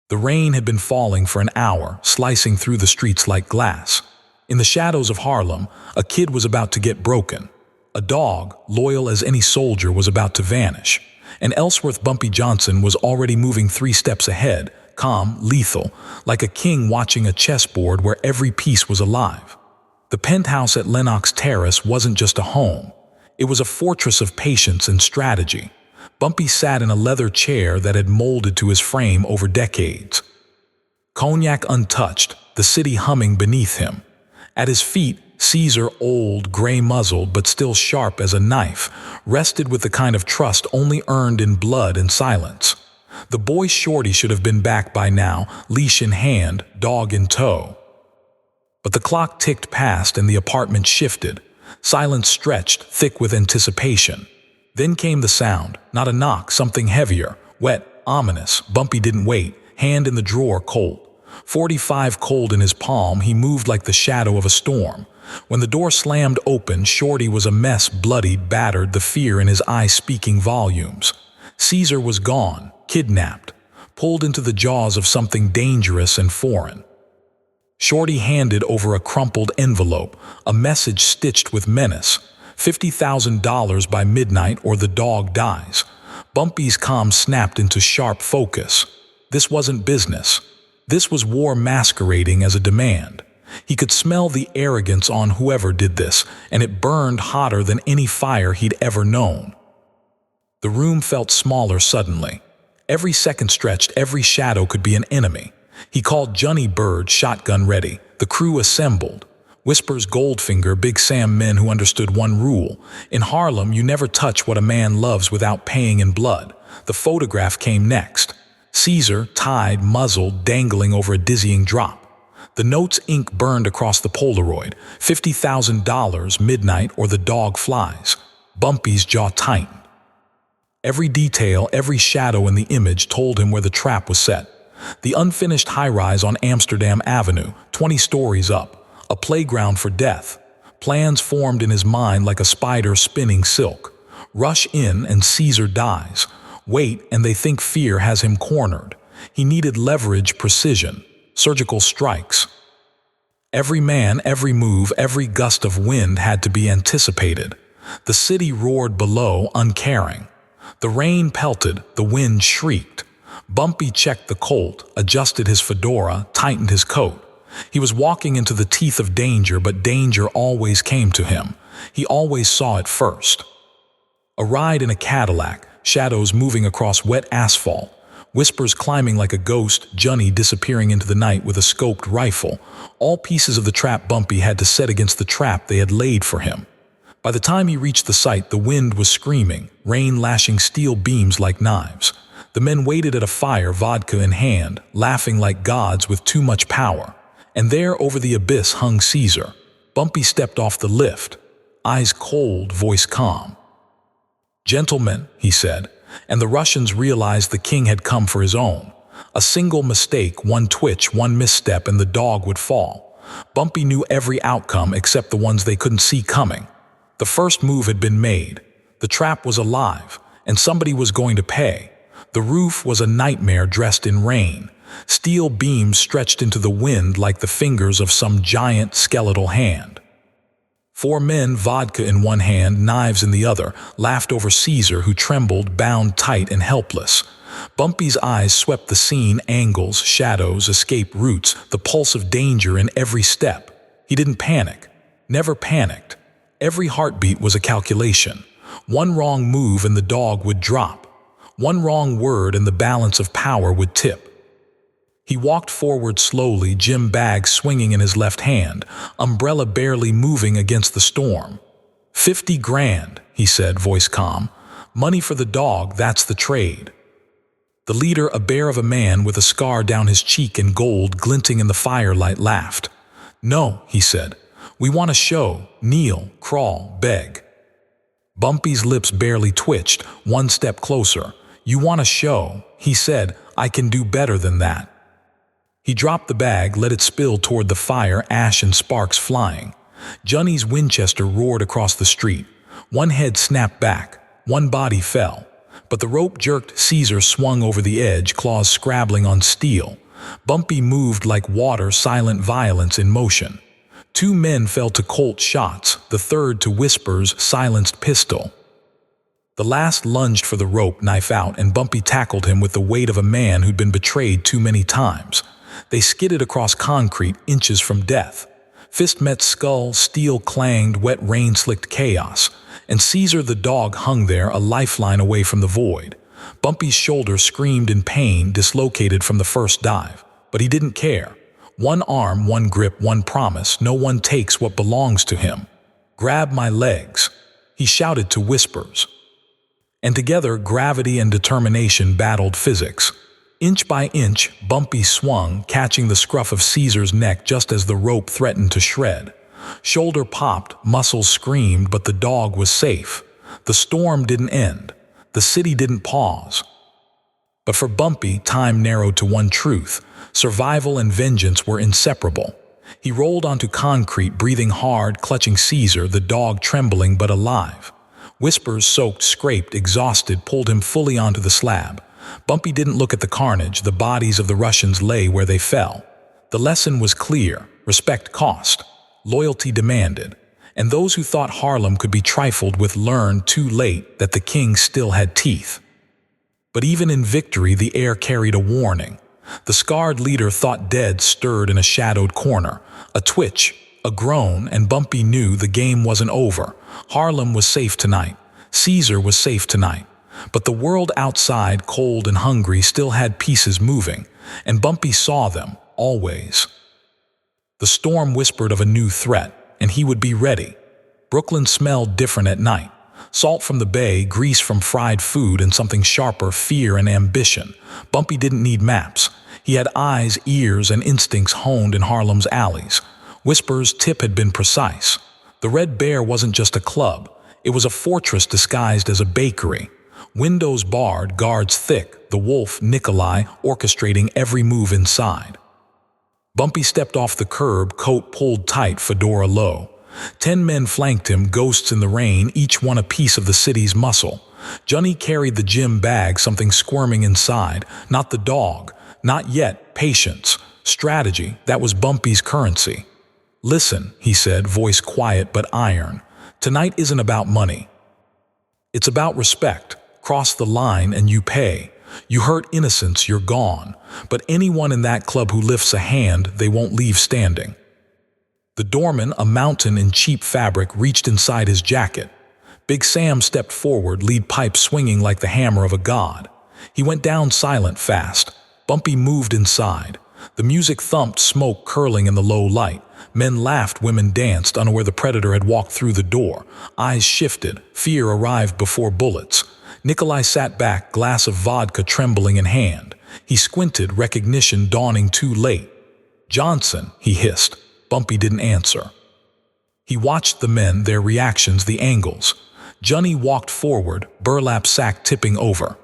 The rain had been falling for an hour, slicing through the streets like glass. In the shadows of Harlem, a kid was about to get broken. A dog, loyal as any soldier, was about to vanish. And Ellsworth Bumpy Johnson was already moving 3 steps ahead, calm, lethal, like a king watching a chessboard where every piece was alive. The penthouse at Lenox Terrace wasn't just a home. It was a fortress of patience and strategy. Bumpy sat in a leather chair that had molded to his frame over decades. Cognac untouched, the city humming beneath him. At his feet, Caesar, old, gray-muzzled but still sharp as a knife, rested with the kind of trust only earned in blood and silence. The boy Shorty should have been back by now, leash in hand, dog in tow. But the clock ticked past and the apartment shifted. Silence stretched, thick with anticipation. Then came the sound, not a knock, something heavier, wet, ominous. Bumpy didn't wait, hand in the drawer, cold. 45 cold in his palm, he moved like the shadow of a storm. When the door slammed open, Shorty was a mess, bloodied, battered, the fear in his eyes speaking volumes. Caesar was gone, kidnapped, pulled into the jaws of something dangerous and foreign. Shorty handed over a crumpled envelope, a message stitched with menace. $50,000 by midnight or the dog dies. Bumpy's calm snapped into sharp focus. This wasn't business. This was war masquerading as a demand. He could smell the arrogance on whoever did this, and it burned hotter than any fire he'd ever known. The room felt smaller suddenly. Every second stretched, every shadow could be an enemy. He called Johnny Bird, shotgun ready. The crew assembled. Whispers Goldfinger, Big Sam, men who understood one rule. In Harlem, you never touch what a man loves without paying in blood. The photograph came next. Caesar, tied, muzzled, dangling over a dizzying drop. The note's ink burned across the Polaroid. $50,000, midnight, or the dog flies. Bumpy's jaw tightened. Every detail, every shadow in the image told him where the trap was set. The unfinished high-rise on Amsterdam Avenue, 20 stories up. A playground for death. Plans formed in his mind like a spider spinning silk. Rush in and Caesar dies. Wait and they think fear has him cornered. He needed leverage, precision, surgical strikes. Every man, every move, every gust of wind had to be anticipated. The city roared below, uncaring. The rain pelted, the wind shrieked. Bumpy checked the Colt, adjusted his fedora, tightened his coat. He was walking into the teeth of danger, but danger always came to him. He always saw it first. A ride in a Cadillac, shadows moving across wet asphalt, whispers climbing like a ghost, Johnny disappearing into the night with a scoped rifle. All pieces of the trap Bumpy had to set against the trap they had laid for him. By the time he reached the site, the wind was screaming, rain lashing steel beams like knives. The men waited at a fire, vodka in hand, laughing like gods with too much power. And there over the abyss hung Caesar. Bumpy stepped off the lift, eyes cold, voice calm. "Gentlemen," he said, and the Russians realized the king had come for his own. A single mistake, one twitch, one misstep, and the dog would fall. Bumpy knew every outcome except the ones they couldn't see coming. The first move had been made. The trap was alive, and somebody was going to pay. The roof was a nightmare dressed in rain. Steel beams stretched into the wind like the fingers of some giant skeletal hand. 4 men, vodka in one hand, knives in the other, laughed over Caesar, who trembled, bound tight and helpless. Bumpy's eyes swept the scene, angles, shadows, escape routes, the pulse of danger in every step. He didn't panic, never panicked. Every heartbeat was a calculation. One wrong move and the dog would drop. One wrong word and the balance of power would tip. He walked forward slowly, gym bag swinging in his left hand, umbrella barely moving against the storm. $50 grand, he said, voice calm. Money for the dog, that's the trade. The leader, a bear of a man with a scar down his cheek and gold glinting in the firelight, laughed. No, he said. We want a show, kneel, crawl, beg. Bumpy's lips barely twitched, one step closer. You want a show, he said. I can do better than that. He dropped the bag, let it spill toward the fire, ash and sparks flying. Johnny's Winchester roared across the street. One head snapped back, one body fell. But the rope jerked. Caesar swung over the edge, claws scrabbling on steel. Bumpy moved like water, silent violence in motion. 2 men fell to Colt shots, the third to Whisper's silenced pistol. The last lunged for the rope, knife out, and Bumpy tackled him with the weight of a man who'd been betrayed too many times. They skidded across concrete, inches from death. Fist met skull, steel clanged, wet rain slicked chaos. And Caesar the dog hung there, a lifeline away from the void. Bumpy's shoulder screamed in pain, dislocated from the first dive. But he didn't care. 1 arm, 1 grip, 1 promise. No one takes what belongs to him. Grab my legs, he shouted to Whispers. And together, gravity and determination battled physics. Inch by inch, Bumpy swung, catching the scruff of Caesar's neck just as the rope threatened to shred. Shoulder popped, muscles screamed, but the dog was safe. The storm didn't end. The city didn't pause. But for Bumpy, time narrowed to one truth. Survival and vengeance were inseparable. He rolled onto concrete, breathing hard, clutching Caesar, the dog trembling but alive. Whispers, soaked, scraped, exhausted, pulled him fully onto the slab. Bumpy didn't look at the carnage. The bodies of the Russians lay where they fell. The lesson was clear. Respect cost. Loyalty demanded. And those who thought Harlem could be trifled with learned too late that the king still had teeth. But even in victory, the air carried a warning. The scarred leader, thought dead, stirred in a shadowed corner. A twitch, a groan, and Bumpy knew the game wasn't over. Harlem was safe tonight. Caesar was safe tonight. But the world outside, cold and hungry, still had pieces moving. And Bumpy saw them, always. The storm whispered of a new threat, and he would be ready. Brooklyn smelled different at night. Salt from the bay, grease from fried food, and something sharper, fear and ambition. Bumpy didn't need maps. He had eyes, ears, and instincts honed in Harlem's alleys. Whisper's tip had been precise. The Red Bear wasn't just a club. It was a fortress disguised as a bakery. Windows barred, guards thick, the wolf, Nikolai, orchestrating every move inside. Bumpy stepped off the curb, coat pulled tight, fedora low. 10 men flanked him, ghosts in the rain, each one a piece of the city's muscle. Johnny carried the gym bag, something squirming inside. Not the dog. Not yet. Patience. Strategy. That was Bumpy's currency. Listen, he said, voice quiet but iron. Tonight isn't about money. It's about respect. Cross the line and you pay. You hurt innocence, you're gone. But anyone in that club who lifts a hand, they won't leave standing. The doorman, a mountain in cheap fabric, reached inside his jacket. Big Sam stepped forward, lead pipe swinging like the hammer of a god. He went down silent, fast. Bumpy moved inside. The music thumped, smoke curling in the low light. Men laughed, women danced, unaware the predator had walked through the door. Eyes shifted. Fear arrived before bullets. Nikolai sat back, glass of vodka trembling in hand. He squinted, recognition dawning too late. Johnson, he hissed. Bumpy didn't answer. He watched the men, their reactions, the angles. Johnny walked forward, burlap sack tipping over.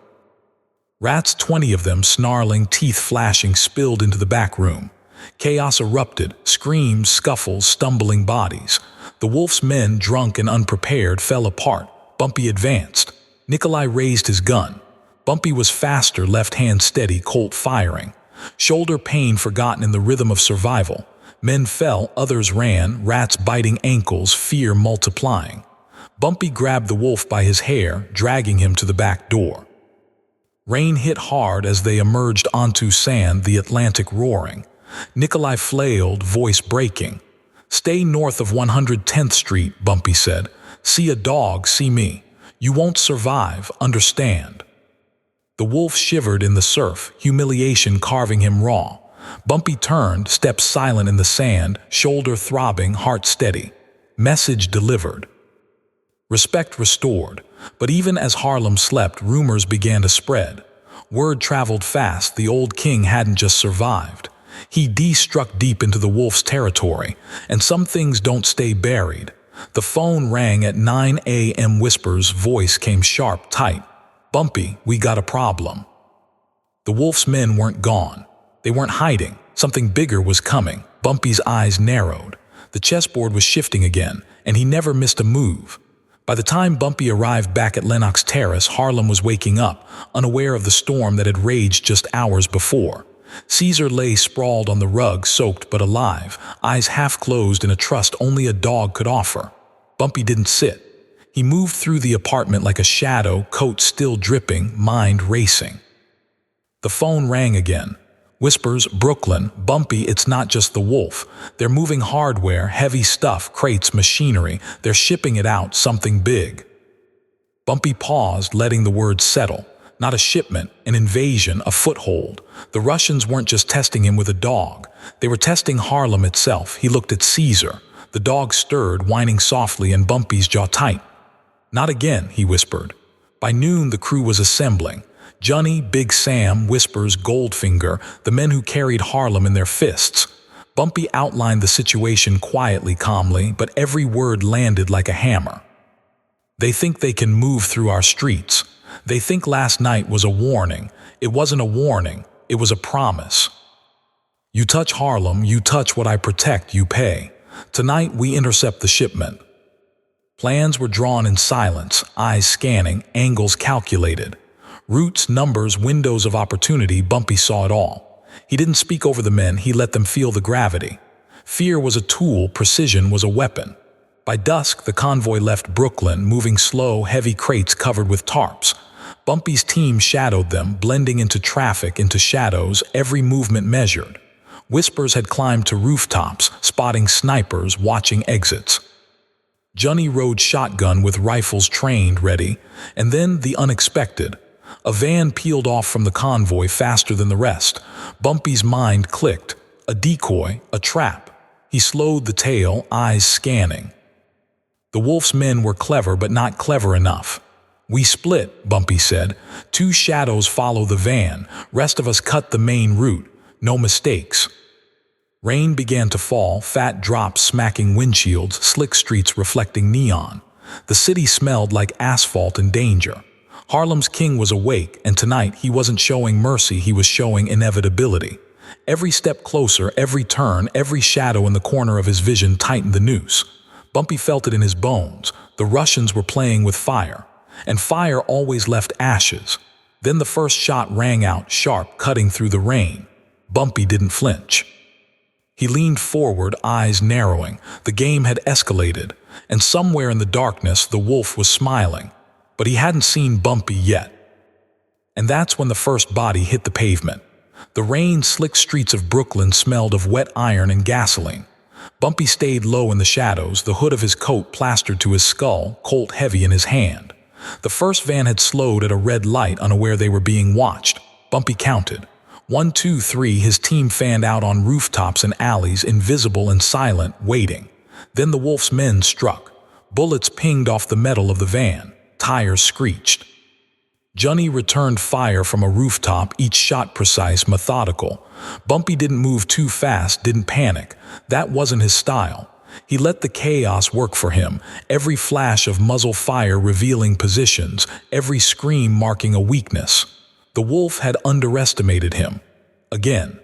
Rats, 20 of them, snarling, teeth flashing, spilled into the back room. Chaos erupted, screams, scuffles, stumbling bodies. The wolf's men, drunk and unprepared, fell apart. Bumpy advanced. Nikolai raised his gun. Bumpy was faster, left hand steady, Colt firing. Shoulder pain forgotten in the rhythm of survival. Men fell, others ran, rats biting ankles, fear multiplying. Bumpy grabbed the wolf by his hair, dragging him to the back door. Rain hit hard as they emerged onto sand, the Atlantic roaring. Nikolai flailed, voice breaking. Stay north of 110th Street, Bumpy said. See a dog, see me. You won't survive, understand. The wolf shivered in the surf, humiliation carving him raw. Bumpy turned, stepped silent in the sand, shoulder throbbing, heart steady. Message delivered. Respect restored. But even as Harlem slept, rumors began to spread. Word traveled fast, the old king hadn't just survived. He struck deep into the wolf's territory, and some things don't stay buried. The phone rang at 9 a.m. Whisper's voice came sharp, tight. Bumpy, we got a problem. The wolf's men weren't gone. They weren't hiding. Something bigger was coming. Bumpy's eyes narrowed. The chessboard was shifting again, and he never missed a move. By the time Bumpy arrived back at Lennox Terrace, Harlem was waking up, unaware of the storm that had raged just hours before. Caesar lay sprawled on the rug, soaked but alive, eyes half closed in a trust only a dog could offer. Bumpy didn't sit. He moved through the apartment like a shadow, coat still dripping, mind racing. The phone rang again. Whispers, Brooklyn, Bumpy, it's not just the wolf. They're moving hardware, heavy stuff, crates, machinery. They're shipping it out, something big. Bumpy paused, letting the words settle. Not a shipment, an invasion, a foothold. The Russians weren't just testing him with a dog. They were testing Harlem itself. He looked at Caesar. The dog stirred, whining softly, and Bumpy's jaw tight. Not again, he whispered. By noon, the crew was assembling. Johnny, Big Sam, Whispers, Goldfinger, the men who carried Harlem in their fists. Bumpy outlined the situation quietly, calmly, but every word landed like a hammer. They think they can move through our streets. They think last night was a warning. It wasn't a warning, it was a promise. You touch Harlem, you touch what I protect, you pay. Tonight we intercept the shipment. Plans were drawn in silence, eyes scanning, angles calculated. Routes, numbers, windows of opportunity, Bumpy saw it all. He didn't speak over the men, he let them feel the gravity. Fear was a tool, precision was a weapon. By dusk, the convoy left Brooklyn, moving slow, heavy crates covered with tarps. Bumpy's team shadowed them, blending into traffic, into shadows, every movement measured. Whispers had climbed to rooftops, spotting snipers, watching exits. Johnny rode shotgun with rifles trained, ready, and then the unexpected. A van peeled off from the convoy faster than the rest. Bumpy's mind clicked. A decoy, a trap. He slowed the tail, eyes scanning. The wolf's men were clever, but not clever enough. We split, Bumpy said. 2 shadows follow the van. Rest of us cut the main route. No mistakes. Rain began to fall, fat drops smacking windshields, slick streets reflecting neon. The city smelled like asphalt and danger. Harlem's king was awake, and tonight he wasn't showing mercy, he was showing inevitability. Every step closer, every turn, every shadow in the corner of his vision tightened the noose. Bumpy felt it in his bones. The Russians were playing with fire, and fire always left ashes. Then the first shot rang out, sharp, cutting through the rain. Bumpy didn't flinch. He leaned forward, eyes narrowing. The game had escalated, and somewhere in the darkness the wolf was smiling. But he hadn't seen Bumpy yet. And that's when the first body hit the pavement. The rain-slick streets of Brooklyn smelled of wet iron and gasoline. Bumpy stayed low in the shadows, the hood of his coat plastered to his skull, Colt heavy in his hand. The first van had slowed at a red light, unaware they were being watched. Bumpy counted. 1, 2, 3, his team fanned out on rooftops and alleys, invisible and silent, waiting. Then the wolf's men struck. Bullets pinged off the metal of the van. Tires screeched. Johnny returned fire from a rooftop, each shot precise, methodical. Bumpy didn't move too fast, didn't panic. That wasn't his style. He let the chaos work for him, every flash of muzzle fire revealing positions, every scream marking a weakness. The wolf had underestimated him. Again.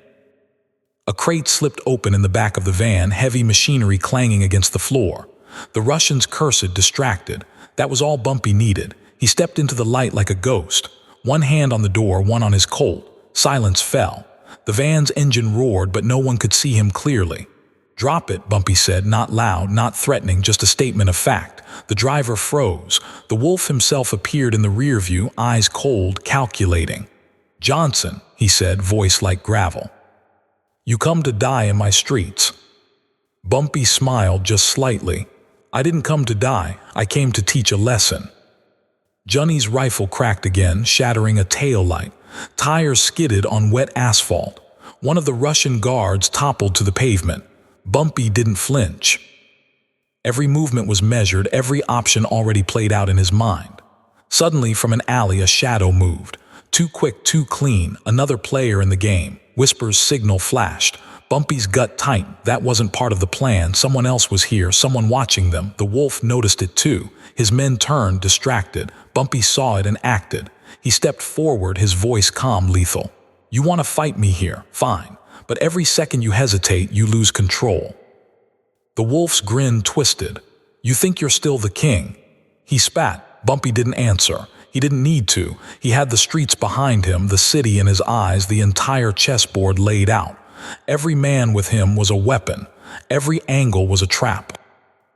A crate slipped open in the back of the van, heavy machinery clanging against the floor. The Russians cursed, distracted. That was all Bumpy needed. He stepped into the light like a ghost. One hand on the door, one on his Colt. Silence fell. The van's engine roared, but no one could see him clearly. "Drop it," Bumpy said, not loud, not threatening, just a statement of fact. The driver froze. The wolf himself appeared in the rear view, eyes cold, calculating. "Johnson," he said, voice like gravel. "You come to die in my streets." Bumpy smiled just slightly. "I didn't come to die, I came to teach a lesson." Johnny's rifle cracked again, shattering a tail light. Tires skidded on wet asphalt. One of the Russian guards toppled to the pavement. Bumpy didn't flinch. Every movement was measured, every option already played out in his mind. Suddenly, from an alley, a shadow moved. Too quick, too clean, another player in the game. Whisper's signal flashed. Bumpy's gut tightened. That wasn't part of the plan. Someone else was here, someone watching them. The wolf noticed it too. His men turned, distracted. Bumpy saw it and acted. He stepped forward, his voice calm, lethal. "You want to fight me here? Fine. But every second you hesitate, you lose control." The wolf's grin twisted. "You think you're still the king?" He spat. Bumpy didn't answer. He didn't need to. He had the streets behind him, the city in his eyes, the entire chessboard laid out. Every man with him was a weapon. Every angle was a trap.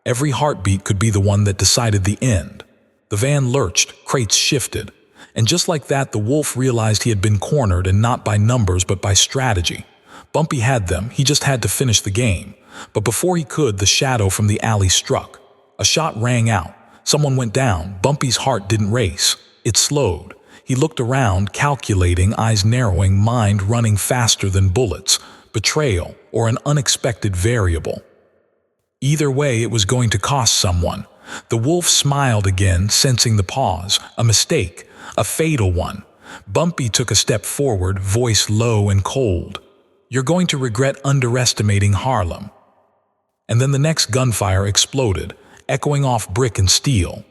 Every heartbeat could be the one that decided the end. The van lurched, crates shifted. And just like that, the wolf realized he had been cornered, and not by numbers but by strategy. Bumpy had them, he just had to finish the game. But before he could, the shadow from the alley struck. A shot rang out. Someone went down. Bumpy's heart didn't race. It slowed. He looked around, calculating, eyes narrowing, mind running faster than bullets. Betrayal, or an unexpected variable. Either way, it was going to cost someone. The wolf smiled again, sensing the pause. A mistake. A fatal one. Bumpy took a step forward, voice low and cold. "You're going to regret underestimating Harlem." And then the next gunfire exploded, echoing off brick and steel.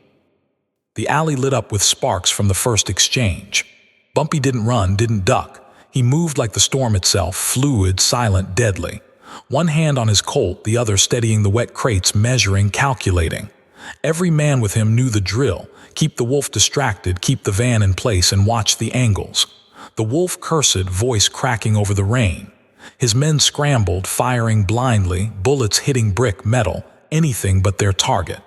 The alley lit up with sparks from the first exchange. Bumpy didn't run, didn't duck. He moved like the storm itself, fluid, silent, deadly. One hand on his Colt, the other steadying the wet crates, measuring, calculating. Every man with him knew the drill. Keep the wolf distracted, keep the van in place, and watch the angles. The wolf cursed, voice cracking over the rain. His men scrambled, firing blindly, bullets hitting brick, metal, anything but their target.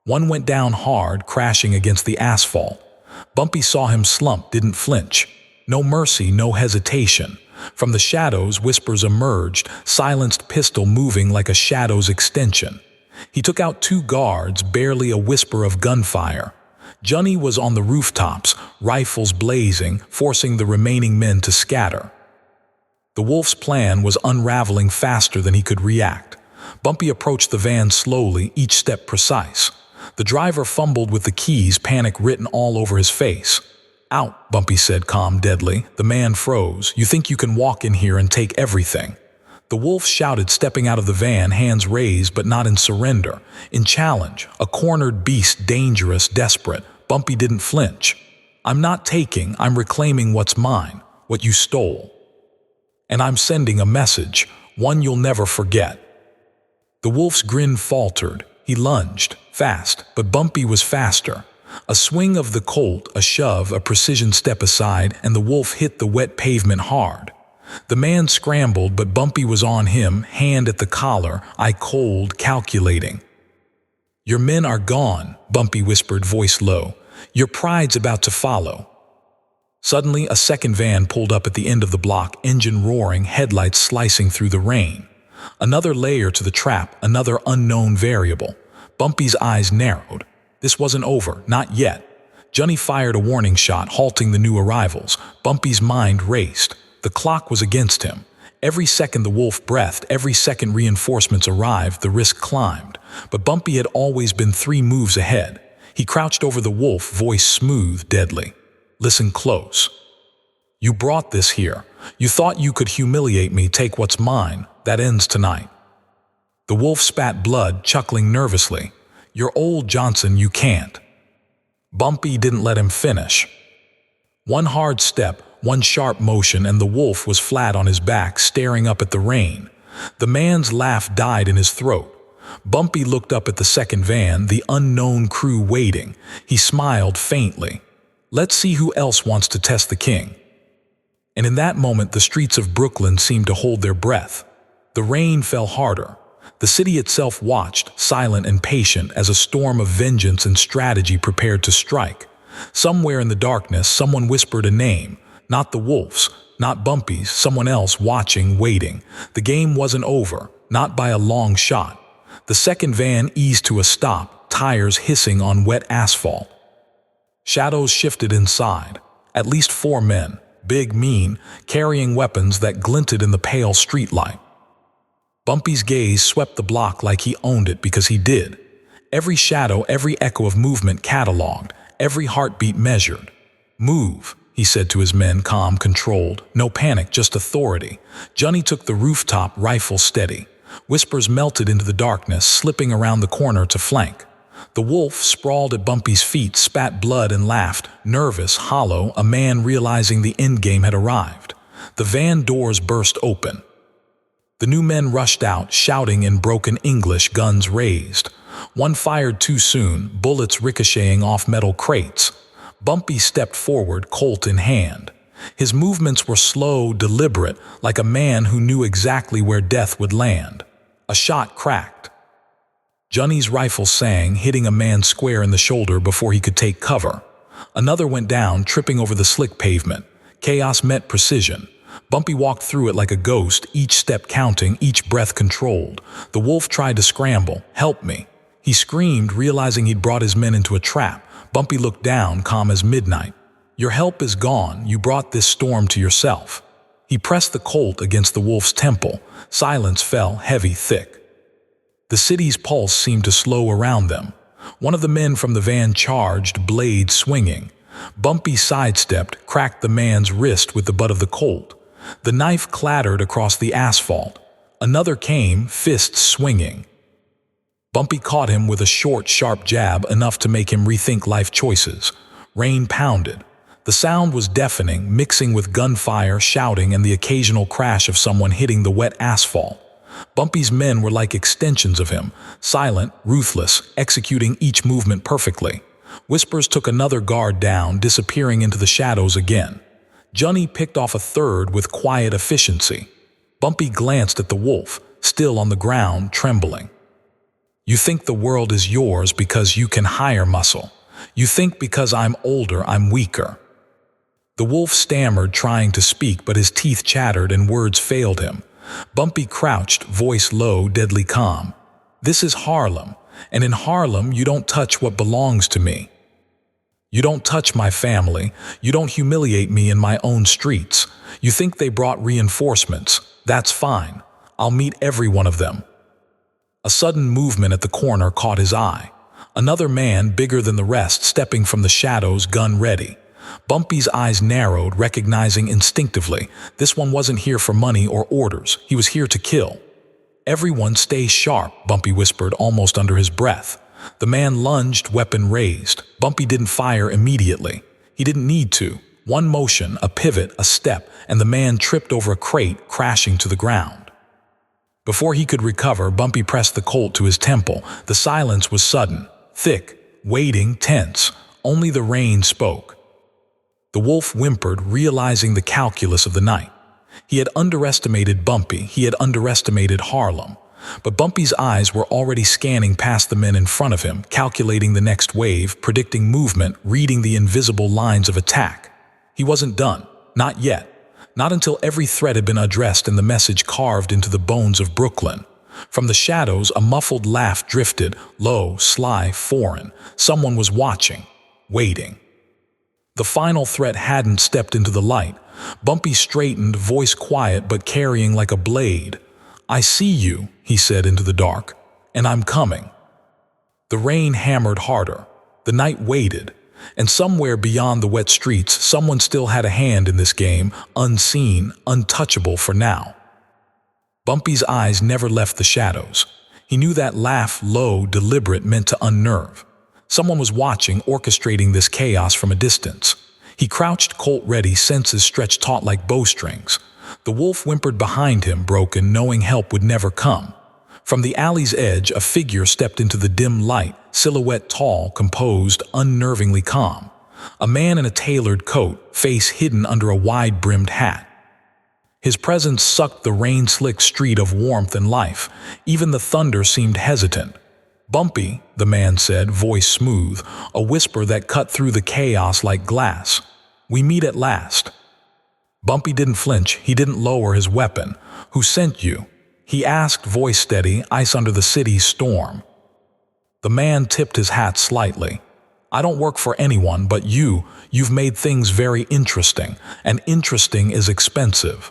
One went down hard, crashing against the asphalt. Bumpy saw him slump, didn't flinch. No mercy, no hesitation. From the shadows, whispers emerged, silenced pistol moving like a shadow's extension. He took out 2 guards, barely a whisper of gunfire. Johnny was on the rooftops, rifles blazing, forcing the remaining men to scatter. The wolf's plan was unraveling faster than he could react. Bumpy approached the van slowly, each step precise. The driver fumbled with the keys, panic written all over his face. "Out," Bumpy said, calm, deadly. The man froze. "You think you can walk in here and take everything?" The wolf shouted, stepping out of the van, hands raised but not in surrender, in challenge, a cornered beast, dangerous, desperate. Bumpy didn't flinch. "I'm not taking, I'm reclaiming what's mine, what you stole. And I'm sending a message, one you'll never forget." The wolf's grin faltered. He lunged, fast, but Bumpy was faster. A swing of the Colt, a shove, a precision step aside, and the wolf hit the wet pavement hard. The man scrambled, but Bumpy was on him, hand at the collar, eye cold, calculating. "Your men are gone," Bumpy whispered, voice low. "Your pride's about to follow." Suddenly, a second van pulled up at the end of the block, engine roaring, headlights slicing through the rain. Another layer to the trap, another unknown variable. Bumpy's eyes narrowed. This wasn't over, not yet. Johnny fired a warning shot, halting the new arrivals. Bumpy's mind raced. The clock was against him. Every second the wolf breathed, every second reinforcements arrived, the risk climbed. But Bumpy had always been 3 moves ahead. He crouched over the wolf, voice smooth, deadly. "Listen close. You brought this here. You thought you could humiliate me, take what's mine. That ends tonight." The wolf spat blood, chuckling nervously. "You're old, Johnson, you can't." Bumpy didn't let him finish. One hard step, one sharp motion, and the wolf was flat on his back, staring up at the rain. The man's laugh died in his throat. Bumpy looked up at the second van, the unknown crew waiting. He smiled faintly. "Let's see who else wants to test the king." And in that moment, the streets of Brooklyn seemed to hold their breath. The rain fell harder. The city itself watched, silent and patient, as a storm of vengeance and strategy prepared to strike. Somewhere in the darkness, someone whispered a name. Not the wolf's, not Bumpy's, someone else watching, waiting. The game wasn't over, not by a long shot. The second van eased to a stop, tires hissing on wet asphalt. Shadows shifted inside. At least 4 men, big, mean, carrying weapons that glinted in the pale streetlight. Bumpy's gaze swept the block like he owned it, because he did. Every shadow, every echo of movement cataloged, every heartbeat measured. "Move," he said to his men, calm, controlled. No panic, just authority. Johnny took the rooftop, rifle steady. Whispers melted into the darkness, slipping around the corner to flank. The wolf, sprawled at Bumpy's feet, spat blood and laughed, nervous, hollow, a man realizing the endgame had arrived. The van doors burst open. The new men rushed out, shouting in broken English, guns raised. One fired too soon, bullets ricocheting off metal crates. Bumpy stepped forward, Colt in hand. His movements were slow, deliberate, like a man who knew exactly where death would land. A shot cracked. Johnny's rifle sang, hitting a man square in the shoulder before he could take cover. Another went down, tripping over the slick pavement. Chaos met precision. Bumpy walked through it like a ghost, each step counting, each breath controlled. The wolf tried to scramble. "Help me." He screamed, realizing he'd brought his men into a trap. Bumpy looked down, calm as midnight. "Your help is gone. You brought this storm to yourself." He pressed the Colt against the wolf's temple. Silence fell, heavy, thick. The city's pulse seemed to slow around them. One of the men from the van charged, blade swinging. Bumpy sidestepped, cracked the man's wrist with the butt of the Colt. The knife clattered across the asphalt. Another came, fists swinging. Bumpy caught him with a short, sharp jab, enough to make him rethink life choices. Rain pounded. The sound was deafening, mixing with gunfire, shouting, and the occasional crash of someone hitting the wet asphalt. Bumpy's men were like extensions of him, silent, ruthless, executing each movement perfectly. Whispers took another guard down, disappearing into the shadows again. Johnny picked off a third with quiet efficiency. Bumpy glanced at the wolf, still on the ground, trembling. "You think the world is yours because you can hire muscle. You think because I'm older, I'm weaker." The wolf stammered, trying to speak, but his teeth chattered and words failed him. Bumpy crouched, voice low, deadly calm. "This is Harlem, and in Harlem you don't touch what belongs to me. You don't touch my family. You don't humiliate me in my own streets. You think they brought reinforcements. That's fine. I'll meet every one of them." A sudden movement at the corner caught his eye. Another man, bigger than the rest, stepping from the shadows, gun ready. Bumpy's eyes narrowed, recognizing instinctively, this one wasn't here for money or orders. He was here to kill. "Everyone stay sharp," Bumpy whispered, almost under his breath. The man lunged, weapon raised. Bumpy didn't fire immediately. He didn't need to. One motion, a pivot, a step, and the man tripped over a crate, crashing to the ground. Before he could recover, Bumpy pressed the Colt to his temple. The silence was sudden, thick, waiting, tense. Only the rain spoke. The wolf whimpered, realizing the calculus of the night. He had underestimated Bumpy, he had underestimated Harlem. But Bumpy's eyes were already scanning past the men in front of him, calculating the next wave, predicting movement, reading the invisible lines of attack. He wasn't done. Not yet. Not until every threat had been addressed and the message carved into the bones of Brooklyn. From the shadows, a muffled laugh drifted, low, sly, foreign. Someone was watching, waiting. The final threat hadn't stepped into the light. Bumpy straightened, voice quiet but carrying like a blade. "I see you," he said into the dark, "and I'm coming." The rain hammered harder. The night waited. And somewhere beyond the wet streets, someone still had a hand in this game, unseen, untouchable for now. Bumpy's eyes never left the shadows. He knew that laugh, low, deliberate, meant to unnerve. Someone was watching, orchestrating this chaos from a distance. He crouched, Colt ready, senses stretched taut like bowstrings. The wolf whimpered behind him, broken, knowing help would never come. From the alley's edge, a figure stepped into the dim light, silhouette tall, composed, unnervingly calm. A man in a tailored coat, face hidden under a wide-brimmed hat. His presence sucked the rain-slicked street of warmth and life. Even the thunder seemed hesitant. "Bumpy," the man said, voice smooth, a whisper that cut through the chaos like glass. "We meet at last." Bumpy didn't flinch, he didn't lower his weapon. "Who sent you?" he asked, voice steady, ice under the city's storm. The man tipped his hat slightly. "I don't work for anyone but you've made things very interesting, and interesting is expensive."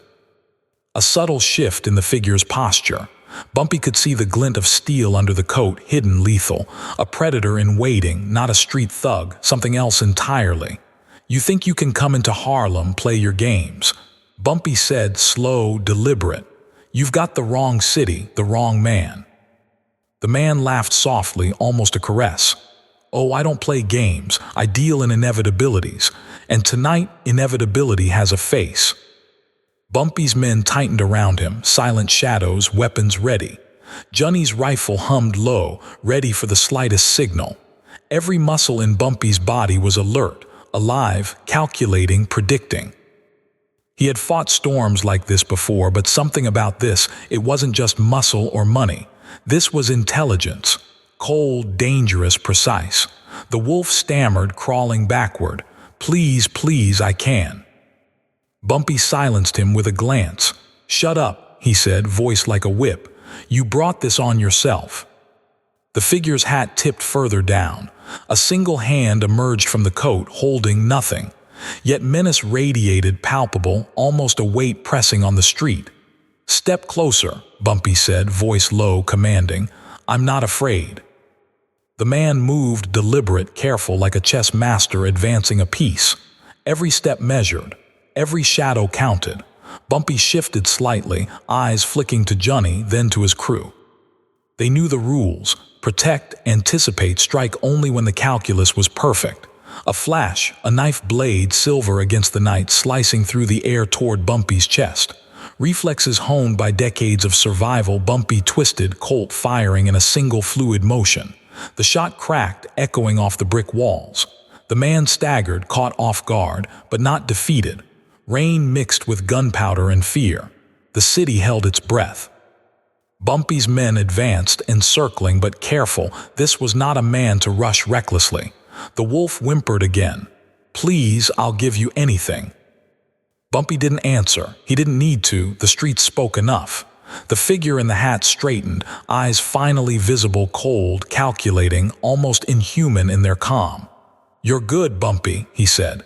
A subtle shift in the figure's posture. Bumpy could see the glint of steel under the coat, hidden, lethal. A predator in waiting, not a street thug, something else entirely. "You think you can come into Harlem, play your games?" Bumpy said, slow, deliberate. "You've got the wrong city, the wrong man." The man laughed softly, almost a caress. "Oh, I don't play games. I deal in inevitabilities. And tonight, inevitability has a face." Bumpy's men tightened around him, silent shadows, weapons ready. Johnny's rifle hummed low, ready for the slightest signal. Every muscle in Bumpy's body was alert, alive, calculating, predicting. He had fought storms like this before, but something about this, it wasn't just muscle or money. This was intelligence. Cold, dangerous, precise. The wolf stammered, crawling backward. "Please, please, I can." Bumpy silenced him with a glance. "Shut up," he said, voice like a whip. "You brought this on yourself." The figure's hat tipped further down. A single hand emerged from the coat, holding nothing. Yet menace radiated, palpable, almost a weight pressing on the street. "Step closer," Bumpy said, voice low, commanding. "I'm not afraid." The man moved, deliberate, careful, like a chess master advancing a piece. Every step measured. Every shadow counted. Bumpy shifted slightly, eyes flicking to Johnny, then to his crew. They knew the rules. Protect, anticipate, strike only when the calculus was perfect. A flash, a knife blade, silver against the night, slicing through the air toward Bumpy's chest. Reflexes honed by decades of survival, Bumpy twisted, Colt firing in a single fluid motion. The shot cracked, echoing off the brick walls. The man staggered, caught off guard, but not defeated. Rain mixed with gunpowder and fear. The city held its breath. Bumpy's men advanced, encircling but careful. This was not a man to rush recklessly. The wolf whimpered again. "Please, I'll give you anything." Bumpy didn't answer. He didn't need to. The streets spoke enough. The figure in the hat straightened, eyes finally visible, cold, calculating, almost inhuman in their calm. "You're good, Bumpy," he said.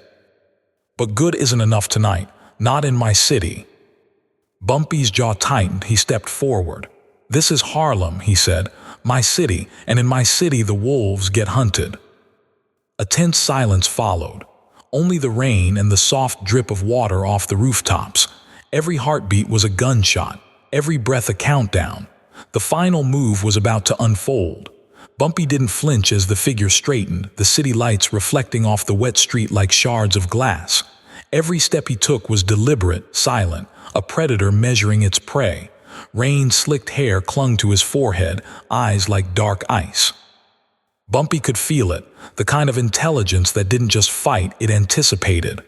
"But good isn't enough tonight. Not in my city." Bumpy's jaw tightened. He stepped forward. "This is Harlem," he said. "My city, and in my city the wolves get hunted." A tense silence followed. Only the rain and the soft drip of water off the rooftops. Every heartbeat was a gunshot, every breath a countdown. The final move was about to unfold. Bumpy didn't flinch as the figure straightened, the city lights reflecting off the wet street like shards of glass. Every step he took was deliberate, silent, a predator measuring its prey. Rain-slicked hair clung to his forehead, eyes like dark ice. Bumpy could feel it, the kind of intelligence that didn't just fight, it anticipated.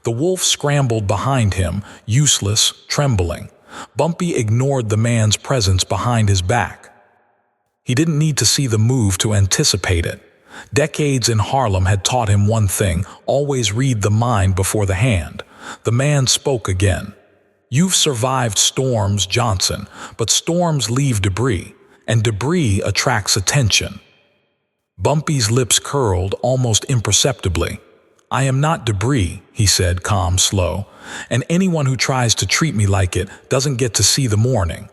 The wolf scrambled behind him, useless, trembling. Bumpy ignored the man's presence behind his back. He didn't need to see the move to anticipate it. Decades in Harlem had taught him one thing: always read the mind before the hand. The man spoke again. "You've survived storms, Johnson, but storms leave debris, and debris attracts attention." Bumpy's lips curled almost imperceptibly. "I am not debris," he said, calm, slow, "and anyone who tries to treat me like it doesn't get to see the morning."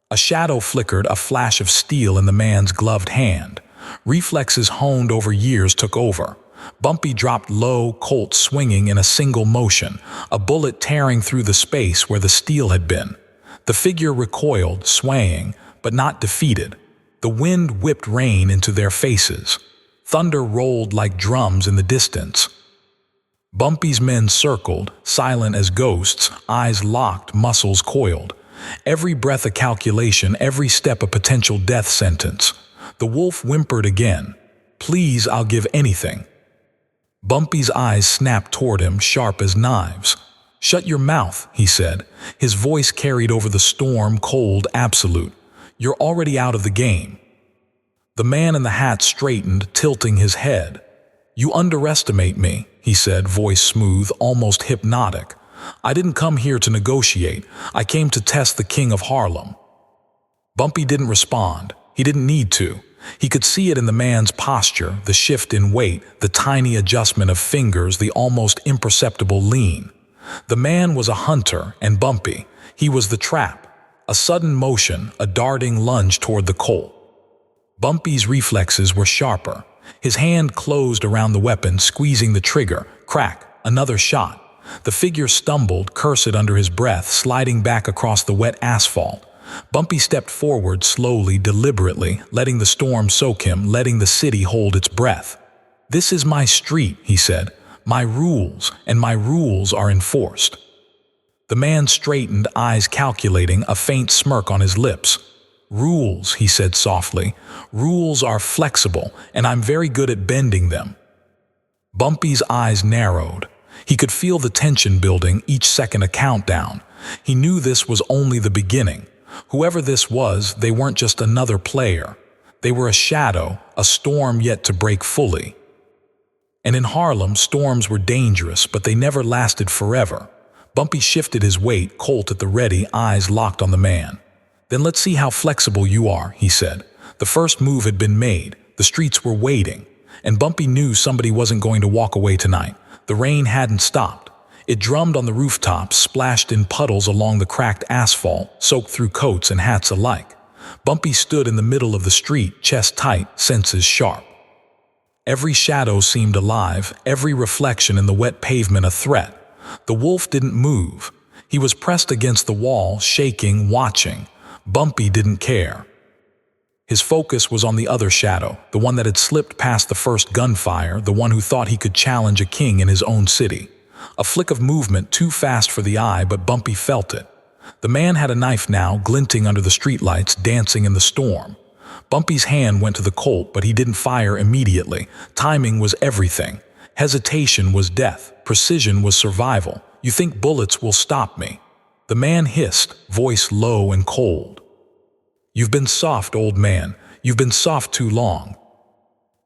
A shadow flickered, a flash of steel in the man's gloved hand. Reflexes honed over years took over. Bumpy dropped low, Colt swinging in a single motion, a bullet tearing through the space where the steel had been. The figure recoiled, swaying, but not defeated. The wind whipped rain into their faces. Thunder rolled like drums in the distance. Bumpy's men circled, silent as ghosts, eyes locked, muscles coiled. Every breath a calculation, every step a potential death sentence. The wolf whimpered again. "Please, I'll give anything." Bumpy's eyes snapped toward him, sharp as knives. "Shut your mouth," he said. His voice carried over the storm, cold, absolute. "You're already out of the game." The man in the hat straightened, tilting his head. "You underestimate me," he said, voice smooth, almost hypnotic. "I didn't come here to negotiate. I came to test the king of Harlem." Bumpy didn't respond. He didn't need to. He could see it in the man's posture, the shift in weight, the tiny adjustment of fingers, the almost imperceptible lean. The man was a hunter, and Bumpy, he was the trap. A sudden motion, a darting lunge toward the Colt. Bumpy's reflexes were sharper. His hand closed around the weapon, squeezing the trigger. Crack, another shot. The figure stumbled, cursed under his breath, sliding back across the wet asphalt. Bumpy stepped forward slowly, deliberately, letting the storm soak him, letting the city hold its breath. "This is my street," he said. "My rules, and my rules are enforced." The man straightened, eyes calculating, a faint smirk on his lips. "Rules," he said softly. "Rules are flexible, and I'm very good at bending them." Bumpy's eyes narrowed. He could feel the tension building, each second a countdown. He knew this was only the beginning. Whoever this was, they weren't just another player. They were a shadow, a storm yet to break fully. And in Harlem, storms were dangerous, but they never lasted forever. Bumpy shifted his weight, Colt at the ready, eyes locked on the man. "Then let's see how flexible you are," he said. The first move had been made. The streets were waiting. And Bumpy knew somebody wasn't going to walk away tonight. The rain hadn't stopped. It drummed on the rooftops, splashed in puddles along the cracked asphalt, soaked through coats and hats alike. Bumpy stood in the middle of the street, chest tight, senses sharp. Every shadow seemed alive, every reflection in the wet pavement a threat. The wolf didn't move. He was pressed against the wall, shaking, watching. Bumpy didn't care. His focus was on the other shadow, the one that had slipped past the first gunfire, the one who thought he could challenge a king in his own city. A flick of movement too fast for the eye, but Bumpy felt it. The man had a knife now, glinting under the streetlights, dancing in the storm. Bumpy's hand went to the Colt, but he didn't fire immediately. Timing was everything. Hesitation was death. Precision was survival. "You think bullets will stop me?" The man hissed, voice low and cold. "You've been soft, old man. You've been soft too long."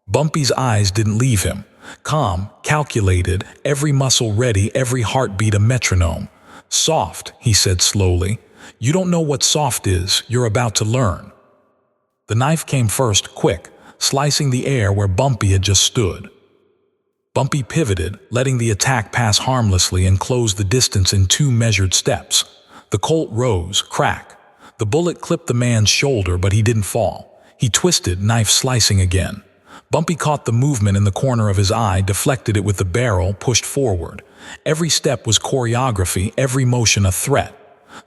Bumpy's eyes didn't leave him. Calm, calculated, every muscle ready, every heartbeat a metronome. "Soft," he said slowly. "You don't know what soft is. You're about to learn." The knife came first, quick, slicing the air where Bumpy had just stood. Bumpy pivoted, letting the attack pass harmlessly and closed the distance in 2 measured steps. The Colt rose, crack. The bullet clipped the man's shoulder, but he didn't fall. He twisted, knife slicing again. Bumpy caught the movement in the corner of his eye, deflected it with the barrel, pushed forward. Every step was choreography, every motion a threat.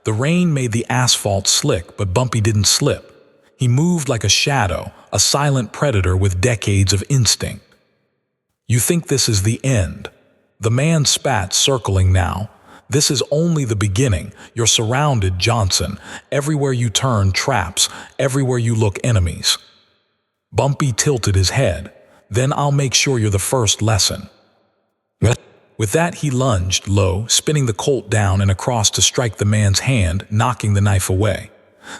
The rain made the asphalt slick, but Bumpy didn't slip. He moved like a shadow, a silent predator with decades of instinct. "You think this is the end?" The man spat, circling now. "This is only the beginning. You're surrounded, Johnson. Everywhere you turn, traps. Everywhere you look, enemies." Bumpy tilted his head. "Then I'll make sure you're the first lesson." With that, he lunged low, spinning the Colt down and across to strike the man's hand, knocking the knife away.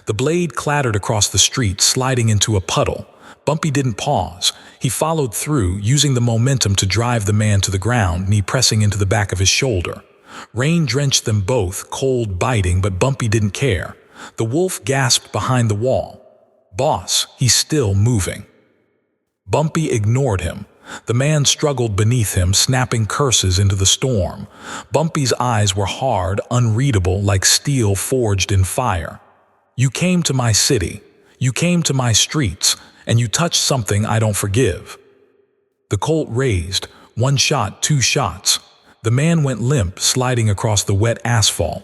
The blade clattered across the street, sliding into a puddle. Bumpy didn't pause. He followed through, using the momentum to drive the man to the ground, knee pressing into the back of his shoulder. Rain drenched them both, cold, biting, but Bumpy didn't care. The wolf gasped behind the wall. "Boss, he's still moving." Bumpy ignored him. The man struggled beneath him, snapping curses into the storm. Bumpy's eyes were hard, unreadable, like steel forged in fire. "You came to my city. You came to my streets, and you touched something I don't forgive." The Colt raised. 1 shot, 2 shots. The man went limp, sliding across the wet asphalt.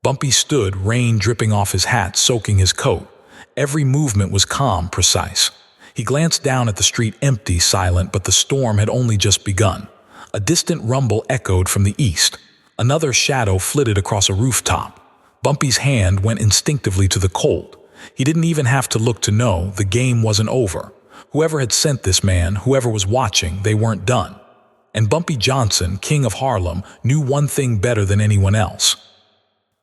Bumpy stood, rain dripping off his hat, soaking his coat. Every movement was calm, precise. He glanced down at the street, empty, silent, but the storm had only just begun. A distant rumble echoed from the east. Another shadow flitted across a rooftop. Bumpy's hand went instinctively to the Colt. He didn't even have to look to know the game wasn't over. Whoever had sent this man, whoever was watching, they weren't done. And Bumpy Johnson, king of Harlem, knew one thing better than anyone else.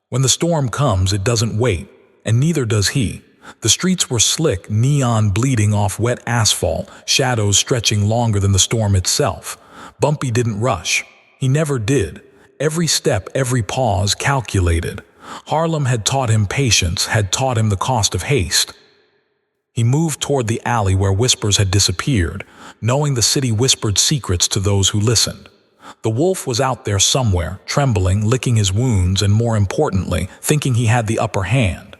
When the storm comes, it doesn't wait, and neither does he. The streets were slick, neon bleeding off wet asphalt, shadows stretching longer than the storm itself. Bumpy didn't rush. He never did. Every step, every pause, calculated. Harlem had taught him patience, had taught him the cost of haste. He moved toward the alley where whispers had disappeared, knowing the city whispered secrets to those who listened. The wolf was out there somewhere, trembling, licking his wounds, and more importantly, thinking he had the upper hand.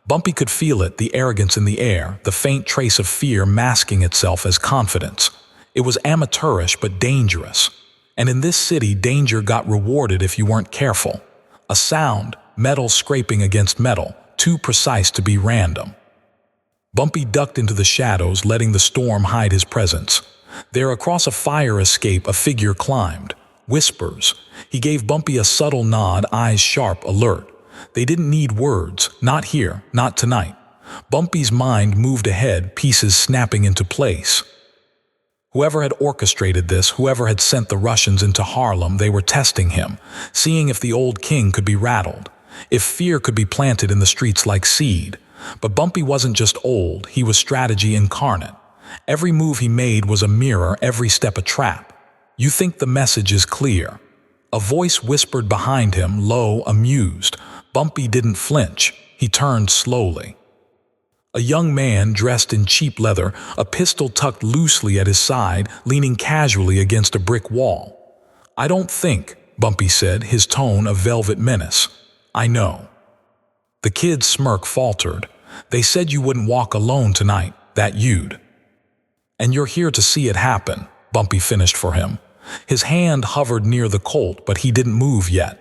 Bumpy could feel it, the arrogance in the air, the faint trace of fear masking itself as confidence. It was amateurish but dangerous. And in this city, danger got rewarded if you weren't careful. A sound, metal scraping against metal, too precise to be random. Bumpy ducked into the shadows, letting the storm hide his presence. There, across a fire escape, a figure climbed. Whispers. He gave Bumpy a subtle nod, eyes sharp, alert. They didn't need words, not here, not tonight. Bumpy's mind moved ahead, pieces snapping into place. Whoever had orchestrated this, whoever had sent the Russians into Harlem, they were testing him, seeing if the old king could be rattled, if fear could be planted in the streets like seed. But Bumpy wasn't just old, he was strategy incarnate. Every move he made was a mirror, every step a trap. "You think the message is clear?" A voice whispered behind him, low, amused. Bumpy didn't flinch. He turned slowly. A young man dressed in cheap leather, a pistol tucked loosely at his side, leaning casually against a brick wall. "I don't think," Bumpy said, his tone a velvet menace. "I know." The kid's smirk faltered. "They said you wouldn't walk alone tonight, that you'd." "And you're here to see it happen," Bumpy finished for him. His hand hovered near the Colt, but he didn't move yet.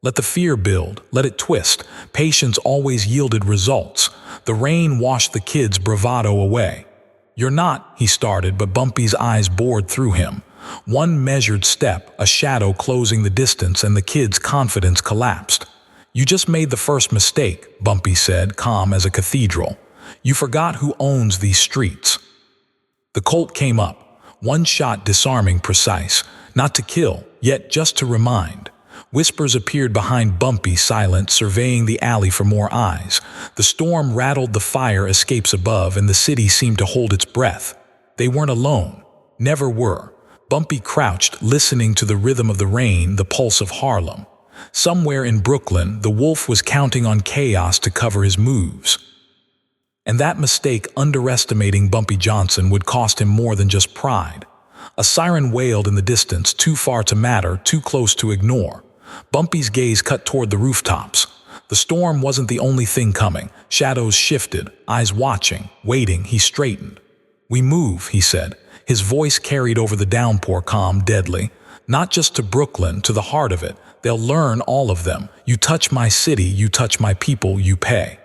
Let the fear build, let it twist. Patience always yielded results. The rain washed the kid's bravado away. "You're not," he started, but Bumpy's eyes bored through him. One measured step, a shadow closing the distance, and the kid's confidence collapsed. "You just made the first mistake," Bumpy said, calm as a cathedral. "You forgot who owns these streets." The Colt came up. One shot disarming, precise, not to kill, yet just to remind. Whispers appeared behind Bumpy, silent, surveying the alley for more eyes. The storm rattled the fire escapes above, and the city seemed to hold its breath. They weren't alone. Never were. Bumpy crouched, listening to the rhythm of the rain, the pulse of Harlem. Somewhere in Brooklyn, the wolf was counting on chaos to cover his moves. And that mistake, underestimating Bumpy Johnson, would cost him more than just pride. A siren wailed in the distance, too far to matter, too close to ignore. Bumpy's gaze cut toward the rooftops. The storm wasn't the only thing coming. Shadows shifted, eyes watching, waiting. He straightened. "We move," he said. His voice carried over the downpour, calm, deadly. "Not just to Brooklyn, to the heart of it. They'll learn, all of them. You touch my city, you touch my people, you pay."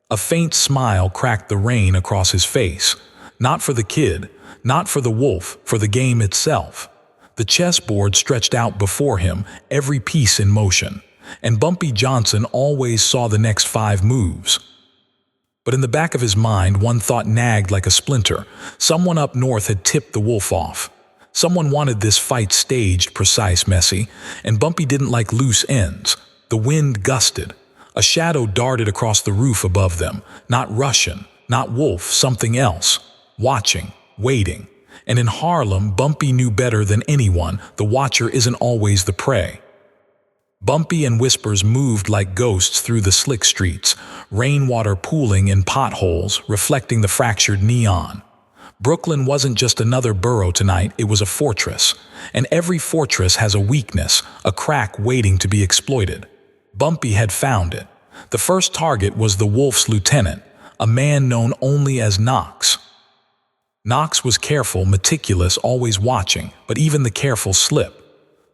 A faint smile cracked the rain across his face. Not for the kid, not for the wolf, for the game itself. The chessboard stretched out before him, every piece in motion. And Bumpy Johnson always saw the next 5 moves. But in the back of his mind, one thought nagged like a splinter. Someone up north had tipped the wolf off. Someone wanted this fight staged, precise, messy, and Bumpy didn't like loose ends. The wind gusted. A shadow darted across the roof above them. Not Russian, not wolf, something else. Watching, waiting. And in Harlem, Bumpy knew better than anyone, the watcher isn't always the prey. Bumpy and whispers moved like ghosts through the slick streets, rainwater pooling in potholes, reflecting the fractured neon. Brooklyn wasn't just another borough tonight, it was a fortress. And every fortress has a weakness, a crack waiting to be exploited. Bumpy had found it. The first target was the wolf's lieutenant, a man known only as Knox. Knox was careful, meticulous, always watching, but even the careful slip.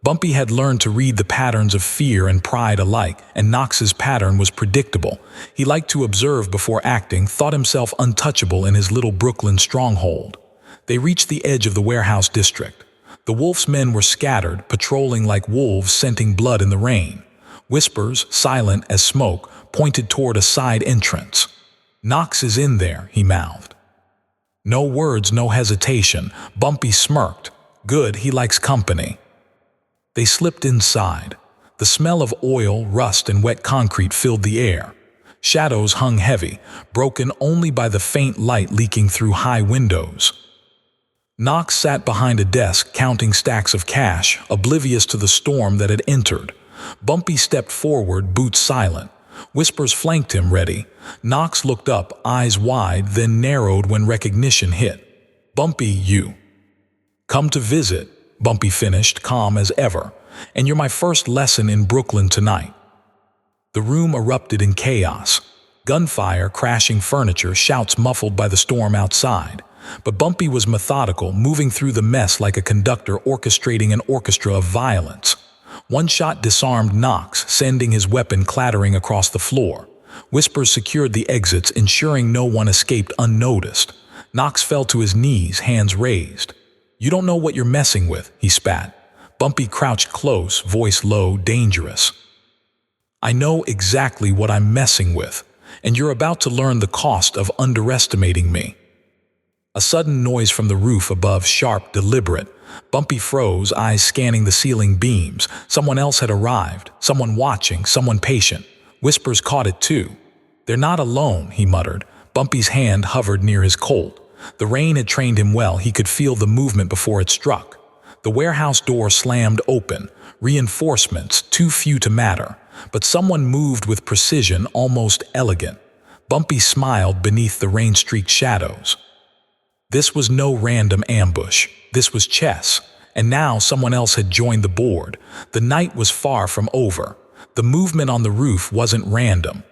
Bumpy had learned to read the patterns of fear and pride alike, and Knox's pattern was predictable. He liked to observe before acting, thought himself untouchable in his little Brooklyn stronghold. They reached the edge of the warehouse district. The wolf's men were scattered, patrolling like wolves scenting blood in the rain. Whispers, silent as smoke, pointed toward a side entrance. "Knox is in there," he mouthed. No words, no hesitation. Bumpy smirked. Good, he likes company. They slipped inside. The smell of oil, rust, and wet concrete filled the air. Shadows hung heavy, broken only by the faint light leaking through high windows. Knox sat behind a desk, counting stacks of cash, oblivious to the storm that had entered. Bumpy stepped forward, boots silent. Whispers flanked him, ready. Knox looked up, eyes wide, then narrowed when recognition hit. "Bumpy, you." "Come to visit," Bumpy finished, calm as ever. "And you're my first lesson in Brooklyn tonight." The room erupted in chaos. Gunfire, crashing furniture, shouts muffled by the storm outside. But Bumpy was methodical, moving through the mess like a conductor orchestrating an orchestra of violence. One shot disarmed Knox, sending his weapon clattering across the floor. Whispers secured the exits, ensuring no one escaped unnoticed. Knox fell to his knees, hands raised. "You don't know what you're messing with," he spat. Bumpy crouched close, voice low, dangerous. "I know exactly what I'm messing with." and you're about to learn the cost of underestimating me." A sudden noise from the roof above, sharp, deliberate. Bumpy froze, eyes scanning the ceiling beams. Someone else had arrived, someone watching, someone patient. Whispers caught it too. "They're not alone," he muttered. Bumpy's hand hovered near his Colt. The rain had trained him well. He could feel the movement before it struck. The warehouse door slammed open. Reinforcements, too few to matter. But someone moved with precision, almost elegant. Bumpy smiled beneath the rain-streaked shadows. This was no random ambush. This was chess. And now someone else had joined the board. The night was far from over. The movement on the roof wasn't random.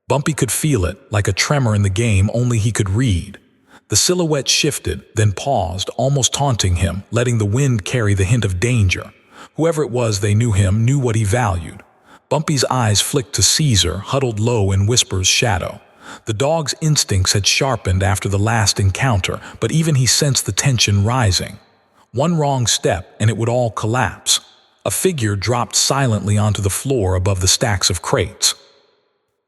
Bumpy could feel it, like a tremor in the game only he could read. The silhouette shifted, then paused, almost taunting him, letting the wind carry the hint of danger. Whoever it was, they knew him, knew what he valued. Bumpy's eyes flicked to Caesar, huddled low in Whisper's shadow. The dog's instincts had sharpened after the last encounter, but even he sensed the tension rising. One wrong step, and it would all collapse. A figure dropped silently onto the floor above the stacks of crates.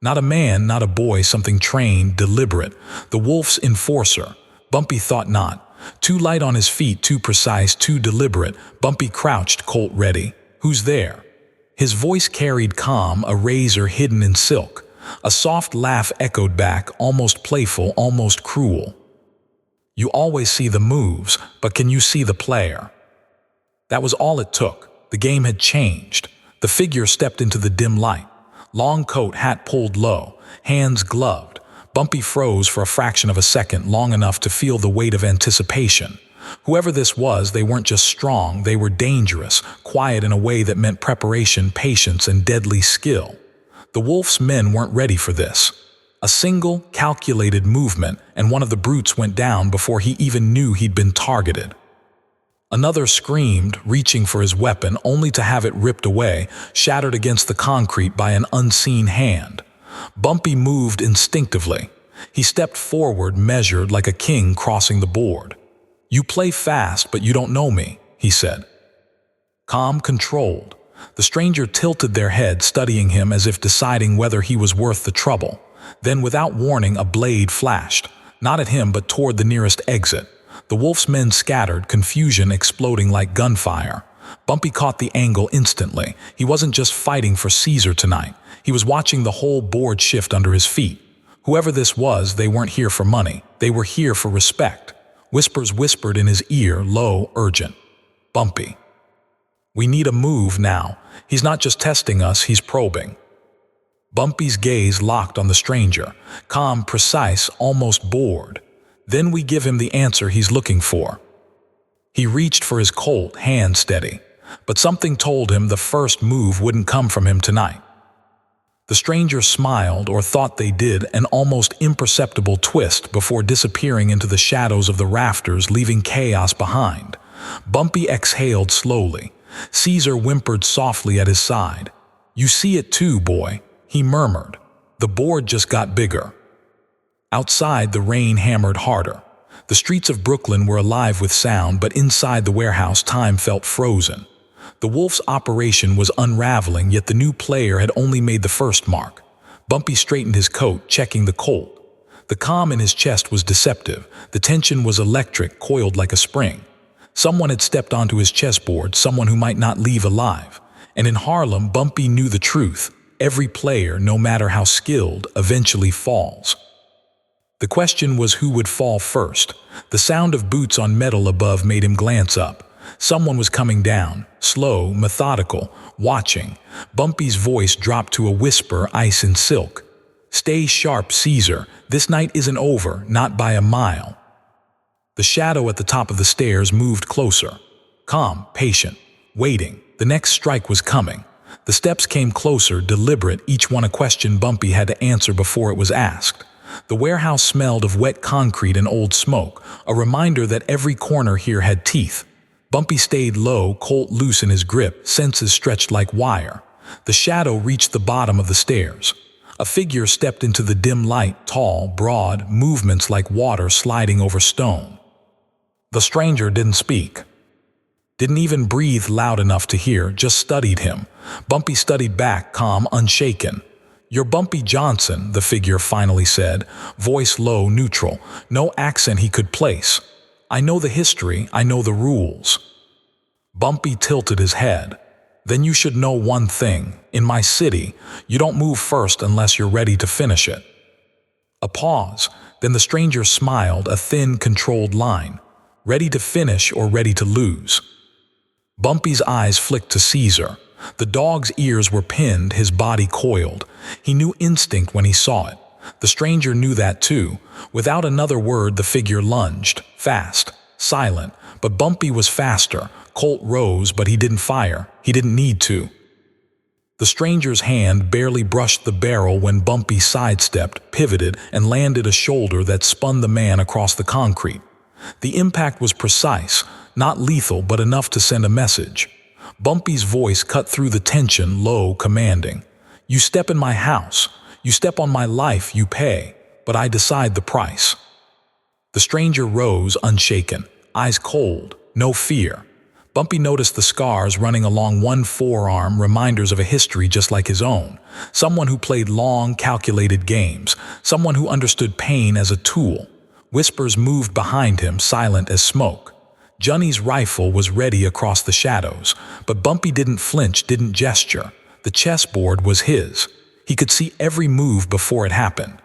Not a man, not a boy, something trained, deliberate. The wolf's enforcer. Bumpy thought not. Too light on his feet, too precise, too deliberate. Bumpy crouched, Colt ready. "Who's there?" His voice carried calm, a razor hidden in silk. A soft laugh echoed back, almost playful, almost cruel. "You always see the moves, but can you see the player?" That was all it took. The game had changed. The figure stepped into the dim light. Long coat, hat pulled low, hands gloved. Bumpy froze for a fraction of a second, long enough to feel the weight of anticipation. Whoever this was, they weren't just strong, they were dangerous, quiet in a way that meant preparation, patience, and deadly skill. The wolf's men weren't ready for this. A single, calculated movement, and one of the brutes went down before he even knew he'd been targeted. Another screamed, reaching for his weapon, only to have it ripped away, shattered against the concrete by an unseen hand. Bumpy moved instinctively. He stepped forward, measured like a king crossing the board. "You play fast, but you don't know me," he said. Calm, controlled. The stranger tilted their head, studying him as if deciding whether he was worth the trouble. Then, without warning, a blade flashed, not at him but toward the nearest exit. The wolf's men scattered, confusion exploding like gunfire. Bumpy caught the angle instantly. He wasn't just fighting for Caesar tonight. He was watching the whole board shift under his feet. Whoever this was, they weren't here for money. They were here for respect. Whispers whispered in his ear, low, urgent. "Bumpy, we need a move now. He's not just testing us, he's probing." Bumpy's gaze locked on the stranger, calm, precise, almost bored. "Then we give him the answer he's looking for." He reached for his Colt, hand steady. But something told him the first move wouldn't come from him tonight. The stranger smiled, or thought they did, an almost imperceptible twist before disappearing into the shadows of the rafters, leaving chaos behind. Bumpy exhaled slowly. Caesar whimpered softly at his side. "You see it too, boy," he murmured. "The board just got bigger." Outside, the rain hammered harder. The streets of Brooklyn were alive with sound, but inside the warehouse, time felt frozen. The wolf's operation was unraveling, yet the new player had only made the first mark. Bumpy straightened his coat, checking the Colt. The calm in his chest was deceptive. The tension was electric, coiled like a spring. Someone had stepped onto his chessboard, someone who might not leave alive. And in Harlem, Bumpy knew the truth. Every player, no matter how skilled, eventually falls. The question was who would fall first. The sound of boots on metal above made him glance up. Someone was coming down, slow, methodical, watching. Bumpy's voice dropped to a whisper, ice and silk. "Stay sharp, Caesar. This night isn't over, not by a mile." The shadow at the top of the stairs moved closer. Calm, patient, waiting. The next strike was coming. The steps came closer, deliberate, each one a question Bumpy had to answer before it was asked. The warehouse smelled of wet concrete and old smoke, a reminder that every corner here had teeth. Bumpy stayed low, Colt loose in his grip, senses stretched like wire. The shadow reached the bottom of the stairs. A figure stepped into the dim light, tall, broad, movements like water sliding over stone. The stranger didn't speak. Didn't even breathe loud enough to hear, just studied him. Bumpy studied back, calm, unshaken. "You're Bumpy Johnson," the figure finally said, voice low, neutral, no accent he could place. "I know the history, I know the rules." Bumpy tilted his head. "Then you should know one thing. In my city, you don't move first unless you're ready to finish it." A pause, then the stranger smiled, a thin, controlled line. "Ready to finish or ready to lose?" Bumpy's eyes flicked to Caesar. The dog's ears were pinned, his body coiled. He knew instinct when he saw it. The stranger knew that too. Without another word, the figure lunged, fast, silent, but Bumpy was faster. Colt rose, but he didn't fire. He didn't need to. The stranger's hand barely brushed the barrel when Bumpy sidestepped, pivoted, and landed a shoulder that spun the man across the concrete. The impact was precise, not lethal, but enough to send a message. Bumpy's voice cut through the tension, low, commanding. "You step in my house. You step on my life, you pay. But I decide the price." The stranger rose, unshaken, eyes cold, no fear. Bumpy noticed the scars running along one forearm, reminders of a history just like his own. Someone who played long, calculated games. Someone who understood pain as a tool. Whispers moved behind him, silent as smoke. Johnny's rifle was ready across the shadows, but Bumpy didn't flinch, didn't gesture. The chessboard was his. He could see every move before it happened.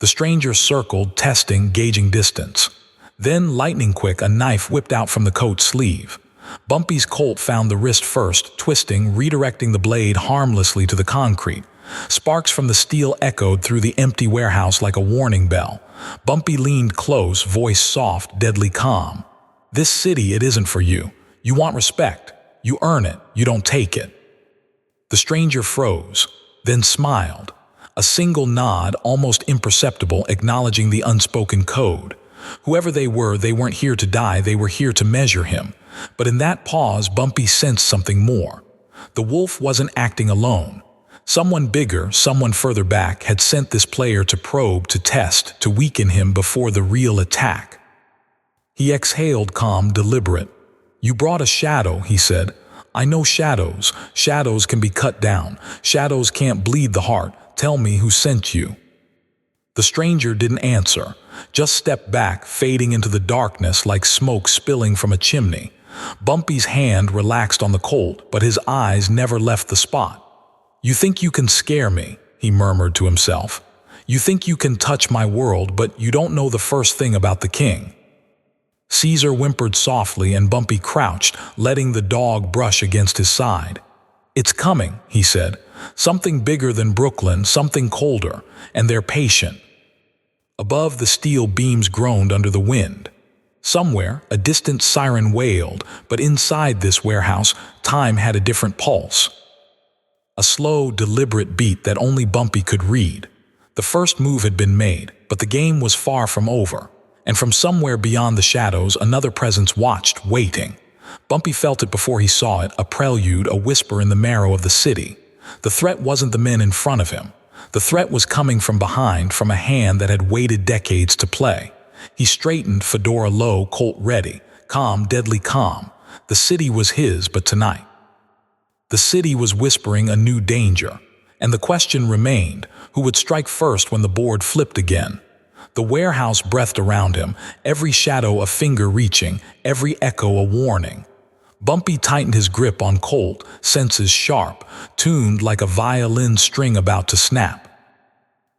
The stranger circled, testing, gauging distance. Then, lightning quick, a knife whipped out from the coat sleeve. Bumpy's Colt found the wrist first, twisting, redirecting the blade harmlessly to the concrete. Sparks from the steel echoed through the empty warehouse like a warning bell. Bumpy leaned close, voice soft, deadly calm. "This city, it isn't for you. You want respect. You earn it. You don't take it." The stranger froze, then smiled. A single nod, almost imperceptible, acknowledging the unspoken code. Whoever they weren't here to die, they were here to measure him. But in that pause, Bumpy sensed something more. The wolf wasn't acting alone. Someone bigger, someone further back, had sent this player to probe, to test, to weaken him before the real attack. He exhaled, calm, deliberate. "You brought a shadow," he said. "I know shadows. Shadows can be cut down. Shadows can't bleed the heart. Tell me who sent you." The stranger didn't answer, just stepped back, fading into the darkness like smoke spilling from a chimney. Bumpy's hand relaxed on the Colt, but his eyes never left the spot. "You think you can scare me," he murmured to himself. "You think you can touch my world, but you don't know the first thing about the king." Caesar whimpered softly and Bumpy crouched, letting the dog brush against his side. "It's coming," he said. "Something bigger than Brooklyn, something colder, and they're patient." Above, the steel beams groaned under the wind. Somewhere, a distant siren wailed, but inside this warehouse, time had a different pulse. A slow, deliberate beat that only Bumpy could read. The first move had been made, but the game was far from over. And from somewhere beyond the shadows, another presence watched, waiting. Bumpy felt it before he saw it, a prelude, a whisper in the marrow of the city. The threat wasn't the men in front of him. The threat was coming from behind, from a hand that had waited decades to play. He straightened, fedora low, Colt ready, calm, deadly calm. The city was his, but tonight. The city was whispering a new danger. And the question remained, who would strike first when the board flipped again? The warehouse breathed around him, every shadow a finger reaching, every echo a warning. Bumpy tightened his grip on Colt, senses sharp, tuned like a violin string about to snap.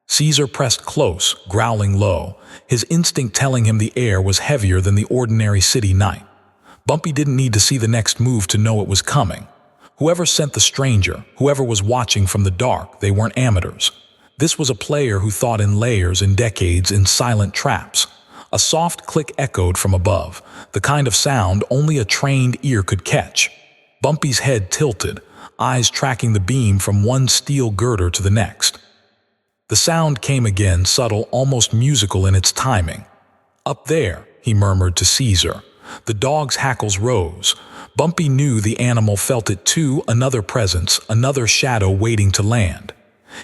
Caesar pressed close, growling low, his instinct telling him the air was heavier than the ordinary city night. Bumpy didn't need to see the next move to know it was coming. Whoever sent the stranger, whoever was watching from the dark, they weren't amateurs. This was a player who thought in layers, in decades, in silent traps. A soft click echoed from above, the kind of sound only a trained ear could catch. Bumpy's head tilted, eyes tracking the beam from one steel girder to the next. The sound came again, subtle, almost musical in its timing. "Up there," he murmured to Caesar. The dog's hackles rose. Bumpy knew the animal felt it too, another presence, another shadow waiting to land.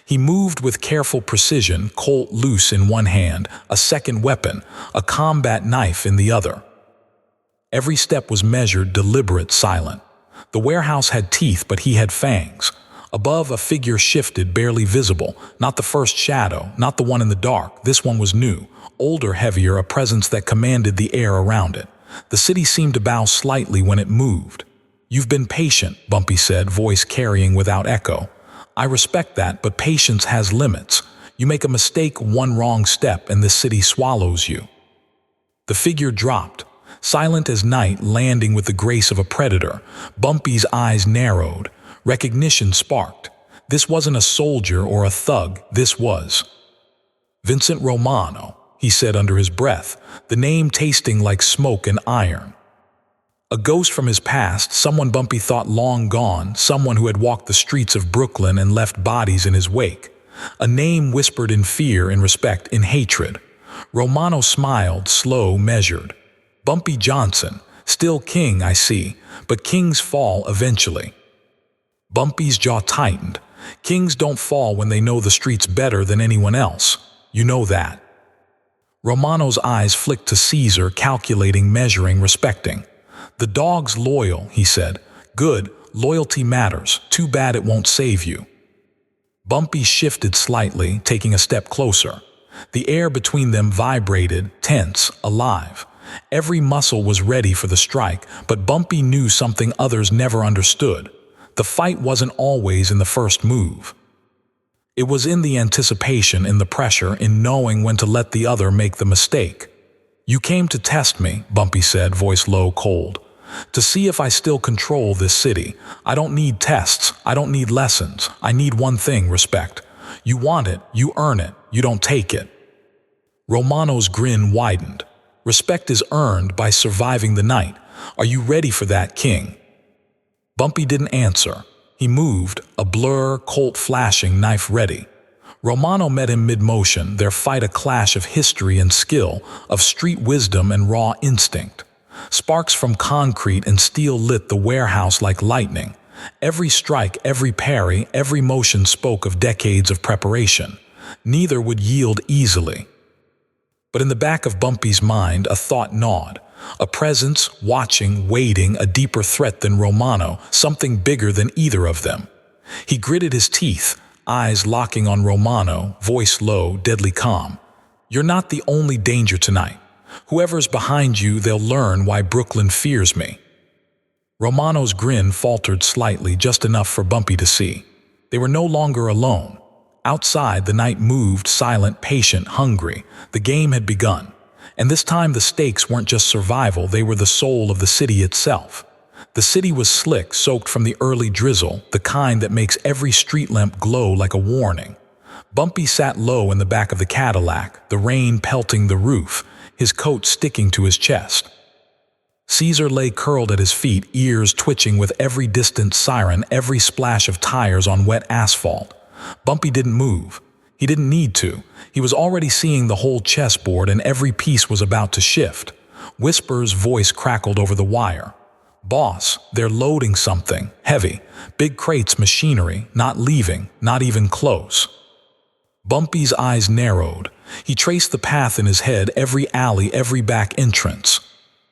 He moved with careful precision, Colt loose in one hand, a second weapon, a combat knife in the other. Every step was measured, deliberate, silent. The warehouse had teeth, but he had fangs. Above, a figure shifted, barely visible. Not the first shadow, not the one in the dark. This one was new, older, heavier, a presence that commanded the air around it. The city seemed to bow slightly when it moved. "You've been patient," Bumpy said, voice carrying without echo. "I respect that, but patience has limits. You make a mistake, one wrong step, and this city swallows you." The figure dropped, silent as night, landing with the grace of a predator. Bumpy's eyes narrowed. Recognition sparked. This wasn't a soldier or a thug. This was Vincent Romano, he said under his breath, the name tasting like smoke and iron. A ghost from his past, someone Bumpy thought long gone, someone who had walked the streets of Brooklyn and left bodies in his wake. A name whispered in fear, in respect, in hatred. Romano smiled, slow, measured. "Bumpy Johnson, still king, I see, but kings fall eventually." Bumpy's jaw tightened. Kings don't fall when they know the streets better than anyone else. You know that. Romano's eyes flicked to Caesar, calculating, measuring, respecting. "The dog's loyal," he said. "Good, loyalty matters. Too bad it won't save you." Bumpy shifted slightly, taking a step closer. The air between them vibrated, tense, alive. Every muscle was ready for the strike, but Bumpy knew something others never understood. The fight wasn't always in the first move. It was in the anticipation, in the pressure, in knowing when to let the other make the mistake. "You came to test me," Bumpy said, voice low, cold. "To see if I still control this city. I don't need tests. I don't need lessons. I need one thing, respect. You want it, you earn it, you don't take it." Romano's grin widened. "Respect is earned by surviving the night. Are you ready for that, king?" Bumpy didn't answer. He moved, a blur, Colt flashing, knife ready. Romano met him mid-motion, their fight a clash of history and skill, of street wisdom and raw instinct. Sparks from concrete and steel lit the warehouse like lightning. Every strike, every parry, every motion spoke of decades of preparation. Neither would yield easily. But in the back of Bumpy's mind, a thought gnawed. A presence, watching, waiting, a deeper threat than Romano, something bigger than either of them. He gritted his teeth, eyes locking on Romano, voice low, deadly calm. "You're not the only danger tonight. Whoever's behind you, they'll learn why Brooklyn fears me." Romano's grin faltered slightly, just enough for Bumpy to see. They were no longer alone. Outside, the night moved, silent, patient, hungry. The game had begun. And this time the stakes weren't just survival, they were the soul of the city itself. The city was slick, soaked from the early drizzle, the kind that makes every street lamp glow like a warning. Bumpy sat low in the back of the Cadillac, the rain pelting the roof, his coat sticking to his chest. Caesar lay curled at his feet, ears twitching with every distant siren, every splash of tires on wet asphalt. Bumpy didn't move. He didn't need to. He was already seeing the whole chessboard, and every piece was about to shift. Whisper's voice crackled over the wire. "Boss, they're loading something. Heavy. Big crates, machinery. Not leaving. Not even close." Bumpy's eyes narrowed. He traced the path in his head, every alley, every back entrance.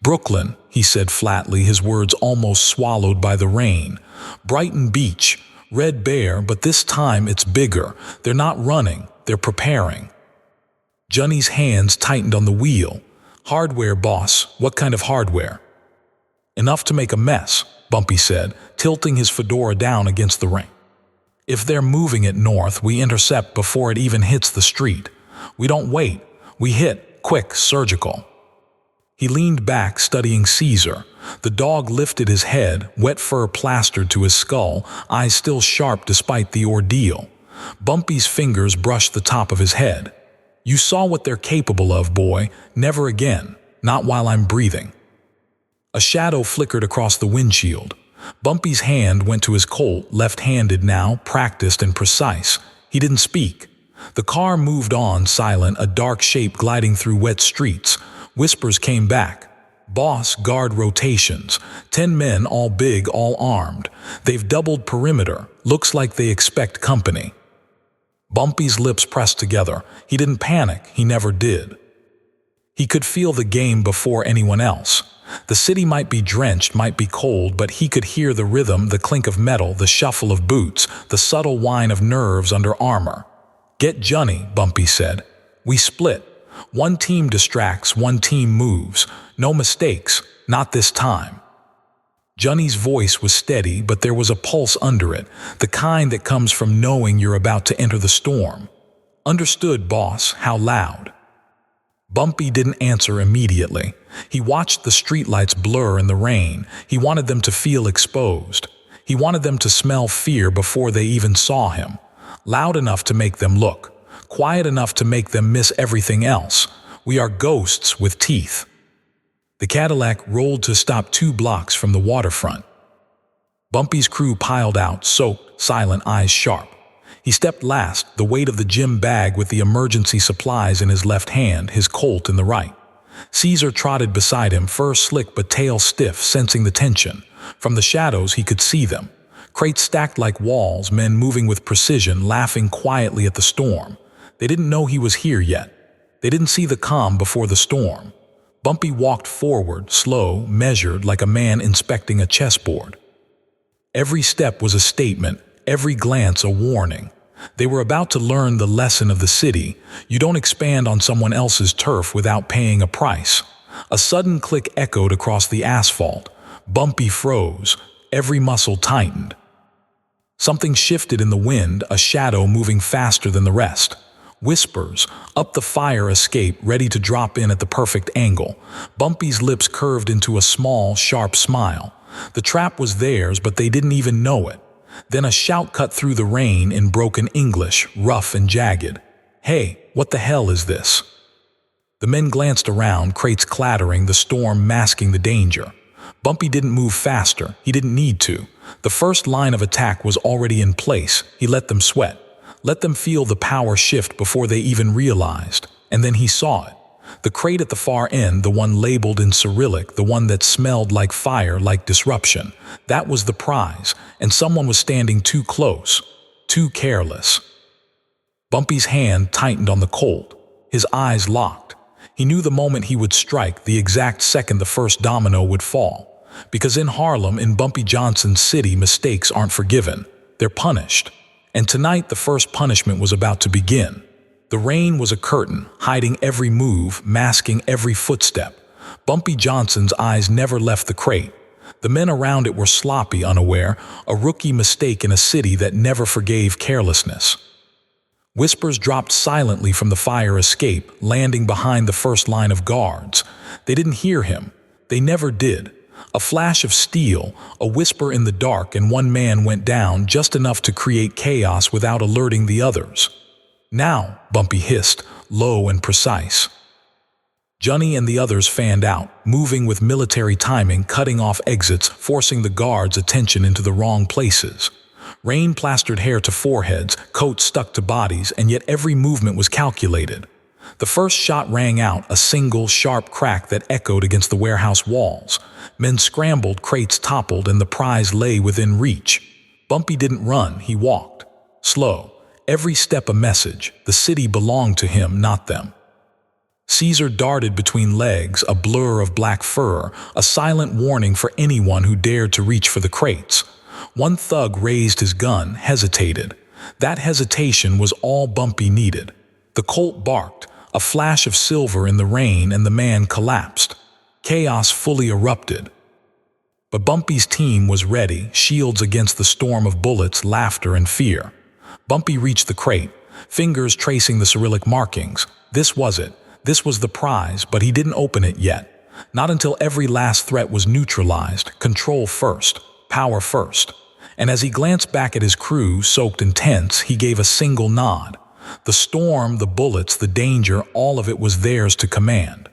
"Brooklyn," he said flatly, his words almost swallowed by the rain. "Brighton Beach. Red Bear, but this time it's bigger. They're not running, they're preparing." Johnny's hands tightened on the wheel. "Hardware, boss. What kind of hardware?" "Enough to make a mess," Bumpy said, tilting his fedora down against the ring. "If they're moving it north, we intercept before it even hits the street. We don't wait. We hit, quick, surgical." He leaned back, studying Caesar. The dog lifted his head, wet fur plastered to his skull, eyes still sharp despite the ordeal. Bumpy's fingers brushed the top of his head. "You saw what they're capable of, boy. Never again. Not while I'm breathing." A shadow flickered across the windshield. Bumpy's hand went to his Colt, left-handed now, practiced and precise. He didn't speak. The car moved on, silent, a dark shape gliding through wet streets. Whispers came back. "Boss, guard rotations. 10 men, all big, all armed. They've doubled perimeter. Looks like they expect company." Bumpy's lips pressed together. He didn't panic. He never did. He could feel the game before anyone else. The city might be drenched, might be cold, but he could hear the rhythm, the clink of metal, the shuffle of boots, the subtle whine of nerves under armor. "Get Johnny," Bumpy said. "We split. One team distracts, one team moves. No mistakes, not this time." Johnny's voice was steady, but there was a pulse under it, the kind that comes from knowing you're about to enter the storm. "Understood, boss." "How loud?" Bumpy didn't answer immediately. He watched the streetlights blur in the rain. He wanted them to feel exposed. He wanted them to smell fear before they even saw him. Loud enough to make them look. Quiet enough to make them miss everything else. "We are ghosts with teeth." The Cadillac rolled to stop 2 blocks from the waterfront. Bumpy's crew piled out, soaked, silent, eyes sharp. He stepped last, the weight of the gym bag with the emergency supplies in his left hand, his Colt in the right. Caesar trotted beside him, fur slick but tail stiff, sensing the tension. From the shadows he could see them. Crates stacked like walls, men moving with precision, laughing quietly at the storm. They didn't know he was here yet. They didn't see the calm before the storm. Bumpy walked forward, slow, measured, like a man inspecting a chessboard. Every step was a statement, every glance a warning. They were about to learn the lesson of the city. You don't expand on someone else's turf without paying a price. A sudden click echoed across the asphalt. Bumpy froze. Every muscle tightened. Something shifted in the wind, a shadow moving faster than the rest. Whispers, up the fire escape, ready to drop in at the perfect angle. Bumpy's lips curved into a small, sharp smile. The trap was theirs, but they didn't even know it. Then a shout cut through the rain in broken English, rough and jagged. "Hey, what the hell is this?" The men glanced around, crates clattering, the storm masking the danger. Bumpy didn't move faster. He didn't need to. The first line of attack was already in place. He let them sweat. Let them feel the power shift before they even realized. And then he saw it. The crate at the far end, the one labeled in Cyrillic, the one that smelled like fire, like disruption. That was the prize, and someone was standing too close, too careless. Bumpy's hand tightened on the Colt. His eyes locked. He knew the moment he would strike, the exact second the first domino would fall. Because in Harlem, in Bumpy Johnson's city, mistakes aren't forgiven. They're punished. And tonight the first punishment was about to begin. The rain was a curtain, hiding every move, masking every footstep. Bumpy Johnson's eyes never left the crate. The men around it were sloppy, unaware, a rookie mistake in a city that never forgave carelessness. Whispers dropped silently from the fire escape, landing behind the first line of guards. They didn't hear him. They never did. A flash of steel, a whisper in the dark, and one man went down, just enough to create chaos without alerting the others. "Now," Bumpy hissed, low and precise. Johnny and the others fanned out, moving with military timing, cutting off exits, forcing the guards' attention into the wrong places. Rain plastered hair to foreheads, coats stuck to bodies, and yet every movement was calculated. The first shot rang out, a single, sharp crack that echoed against the warehouse walls. Men scrambled, crates toppled, and the prize lay within reach. Bumpy didn't run, he walked. Slow. Every step a message. The city belonged to him, not them. Caesar darted between legs, a blur of black fur, a silent warning for anyone who dared to reach for the crates. One thug raised his gun, hesitated. That hesitation was all Bumpy needed. The Colt barked, a flash of silver in the rain, and the man collapsed. Chaos fully erupted. But Bumpy's team was ready, shields against the storm of bullets, laughter, and fear. Bumpy reached the crate, fingers tracing the Cyrillic markings. This was it. This was the prize, but he didn't open it yet. Not until every last threat was neutralized, control first, power first. And as he glanced back at his crew, soaked in tense, he gave a single nod. The storm, the bullets, the danger, all of it was theirs to command.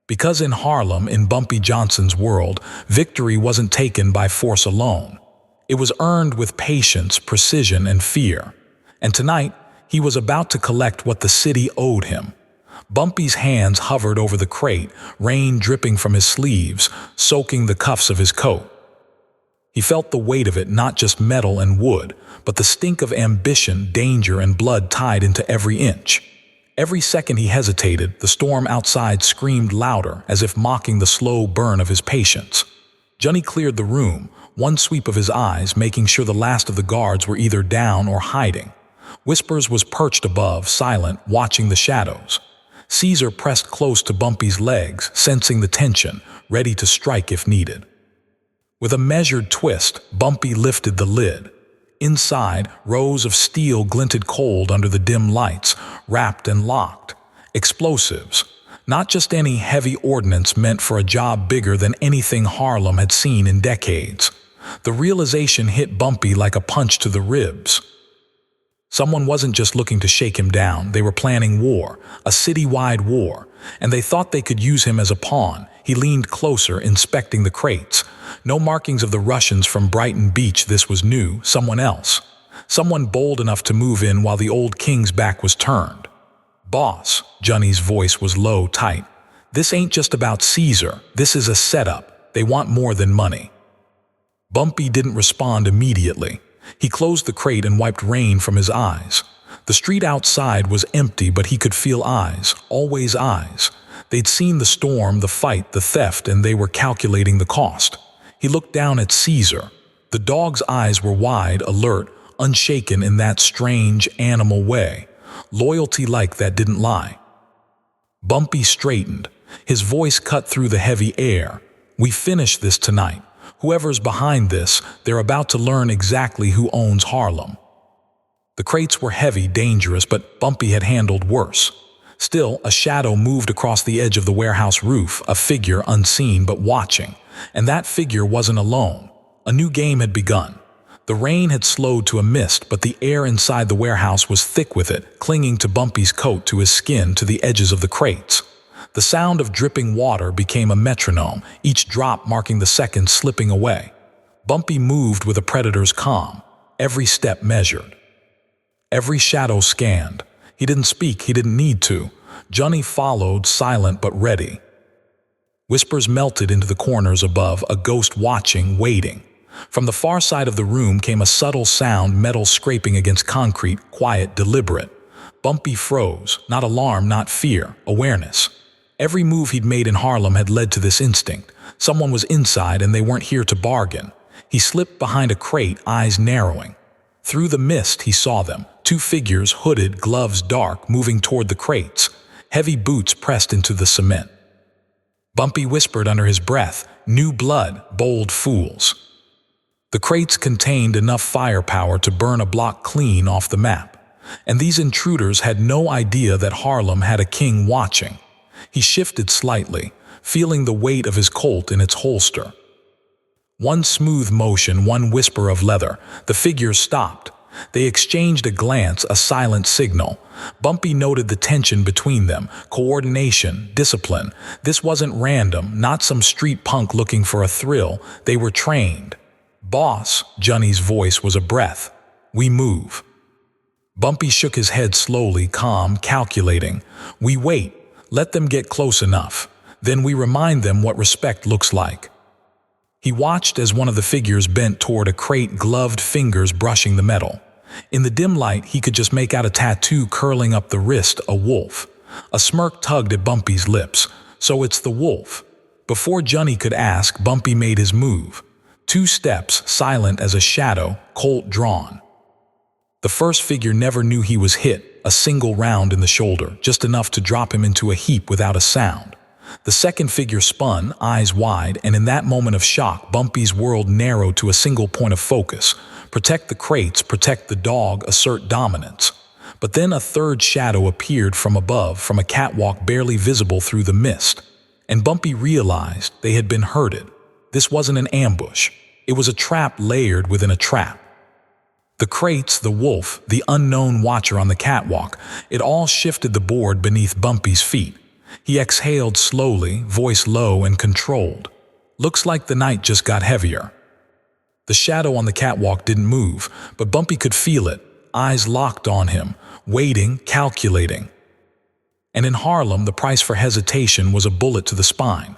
Because in Harlem, in Bumpy Johnson's world, victory wasn't taken by force alone. It was earned with patience, precision, and fear. And tonight, he was about to collect what the city owed him. Bumpy's hands hovered over the crate, rain dripping from his sleeves, soaking the cuffs of his coat. He felt the weight of it, not just metal and wood, but the stink of ambition, danger, and blood tied into every inch. Every second he hesitated, the storm outside screamed louder, as if mocking the slow burn of his patience. Johnny cleared the room, one sweep of his eyes making sure the last of the guards were either down or hiding. Whispers was perched above, silent, watching the shadows. Caesar pressed close to Bumpy's legs, sensing the tension, ready to strike if needed. With a measured twist, Bumpy lifted the lid. Inside, rows of steel glinted cold under the dim lights, wrapped and locked. Explosives. Not just any heavy ordnance meant for a job bigger than anything Harlem had seen in decades. The realization hit Bumpy like a punch to the ribs. Someone wasn't just looking to shake him down, they were planning war, a citywide war, and they thought they could use him as a pawn. He leaned closer, inspecting the crates. No markings of the Russians from Brighton Beach. This was new, someone else. Someone bold enough to move in while the old king's back was turned. "Boss," Johnny's voice was low, tight. "This ain't just about Caesar, this is a setup. They want more than money." Bumpy didn't respond immediately. He closed the crate and wiped rain from his eyes. The street outside was empty, but he could feel eyes, always eyes. They'd seen the storm, the fight, the theft, and they were calculating the cost. He looked down at Caesar. The dog's eyes were wide, alert, unshaken in that strange animal way. Loyalty like that didn't lie. Bumpy straightened. His voice cut through the heavy air. "We finish this tonight. Whoever's behind this, they're about to learn exactly who owns Harlem." The crates were heavy, dangerous, but Bumpy had handled worse. Still, a shadow moved across the edge of the warehouse roof, a figure unseen but watching. And that figure wasn't alone. A new game had begun. The rain had slowed to a mist, but the air inside the warehouse was thick with it, clinging to Bumpy's coat, to his skin, to the edges of the crates. The sound of dripping water became a metronome, each drop marking the seconds slipping away. Bumpy moved with a predator's calm, every step measured. Every shadow scanned. He didn't speak, he didn't need to. Johnny followed, silent but ready. Whispers melted into the corners above, a ghost watching, waiting. From the far side of the room came a subtle sound, metal scraping against concrete, quiet, deliberate. Bumpy froze, not alarm, not fear, awareness. Every move he'd made in Harlem had led to this instinct. Someone was inside and they weren't here to bargain. He slipped behind a crate, eyes narrowing. Through the mist he saw them, two figures, hooded, gloves dark, moving toward the crates. Heavy boots pressed into the cement. Bumpy whispered under his breath, "New blood, bold fools." The crates contained enough firepower to burn a block clean off the map. And these intruders had no idea that Harlem had a king watching. He shifted slightly, feeling the weight of his Colt in its holster. One smooth motion, one whisper of leather. The figures stopped. They exchanged a glance, a silent signal. Bumpy noted the tension between them, coordination, discipline. This wasn't random, not some street punk looking for a thrill. They were trained. "Boss," Johnny's voice was a breath. "We move." Bumpy shook his head slowly, calm, calculating. "We wait. Let them get close enough. Then we remind them what respect looks like." He watched as one of the figures bent toward a crate, gloved fingers brushing the metal. In the dim light, he could just make out a tattoo curling up the wrist, a wolf. A smirk tugged at Bumpy's lips. So it's the wolf. Before Johnny could ask, Bumpy made his move. 2 steps, silent as a shadow, Colt drawn. The first figure never knew he was hit, a single round in the shoulder, just enough to drop him into a heap without a sound. The second figure spun, eyes wide, and in that moment of shock, Bumpy's world narrowed to a single point of focus. Protect the crates, protect the dog, assert dominance. But then a third shadow appeared from above, from a catwalk barely visible through the mist. And Bumpy realized they had been herded. This wasn't an ambush. It was a trap layered within a trap. The crates, the wolf, the unknown watcher on the catwalk, it all shifted the board beneath Bumpy's feet. He exhaled slowly, voice low and controlled. "Looks like the night just got heavier." The shadow on the catwalk didn't move, but Bumpy could feel it, eyes locked on him, waiting, calculating. And in Harlem, the price for hesitation was a bullet to the spine.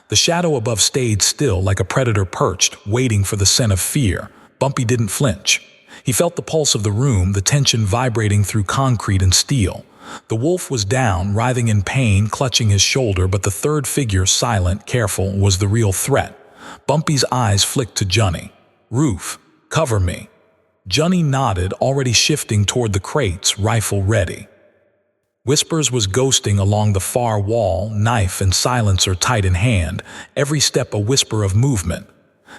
The shadow above stayed still, like a predator perched, waiting for the scent of fear. Bumpy didn't flinch. He felt the pulse of the room, the tension vibrating through concrete and steel. The wolf was down, writhing in pain, clutching his shoulder, but the third figure, silent, careful, was the real threat. Bumpy's eyes flicked to Johnny. "Roof, cover me." Johnny nodded, already shifting toward the crates, rifle ready. Whispers was ghosting along the far wall, knife and silencer tight in hand, every step a whisper of movement.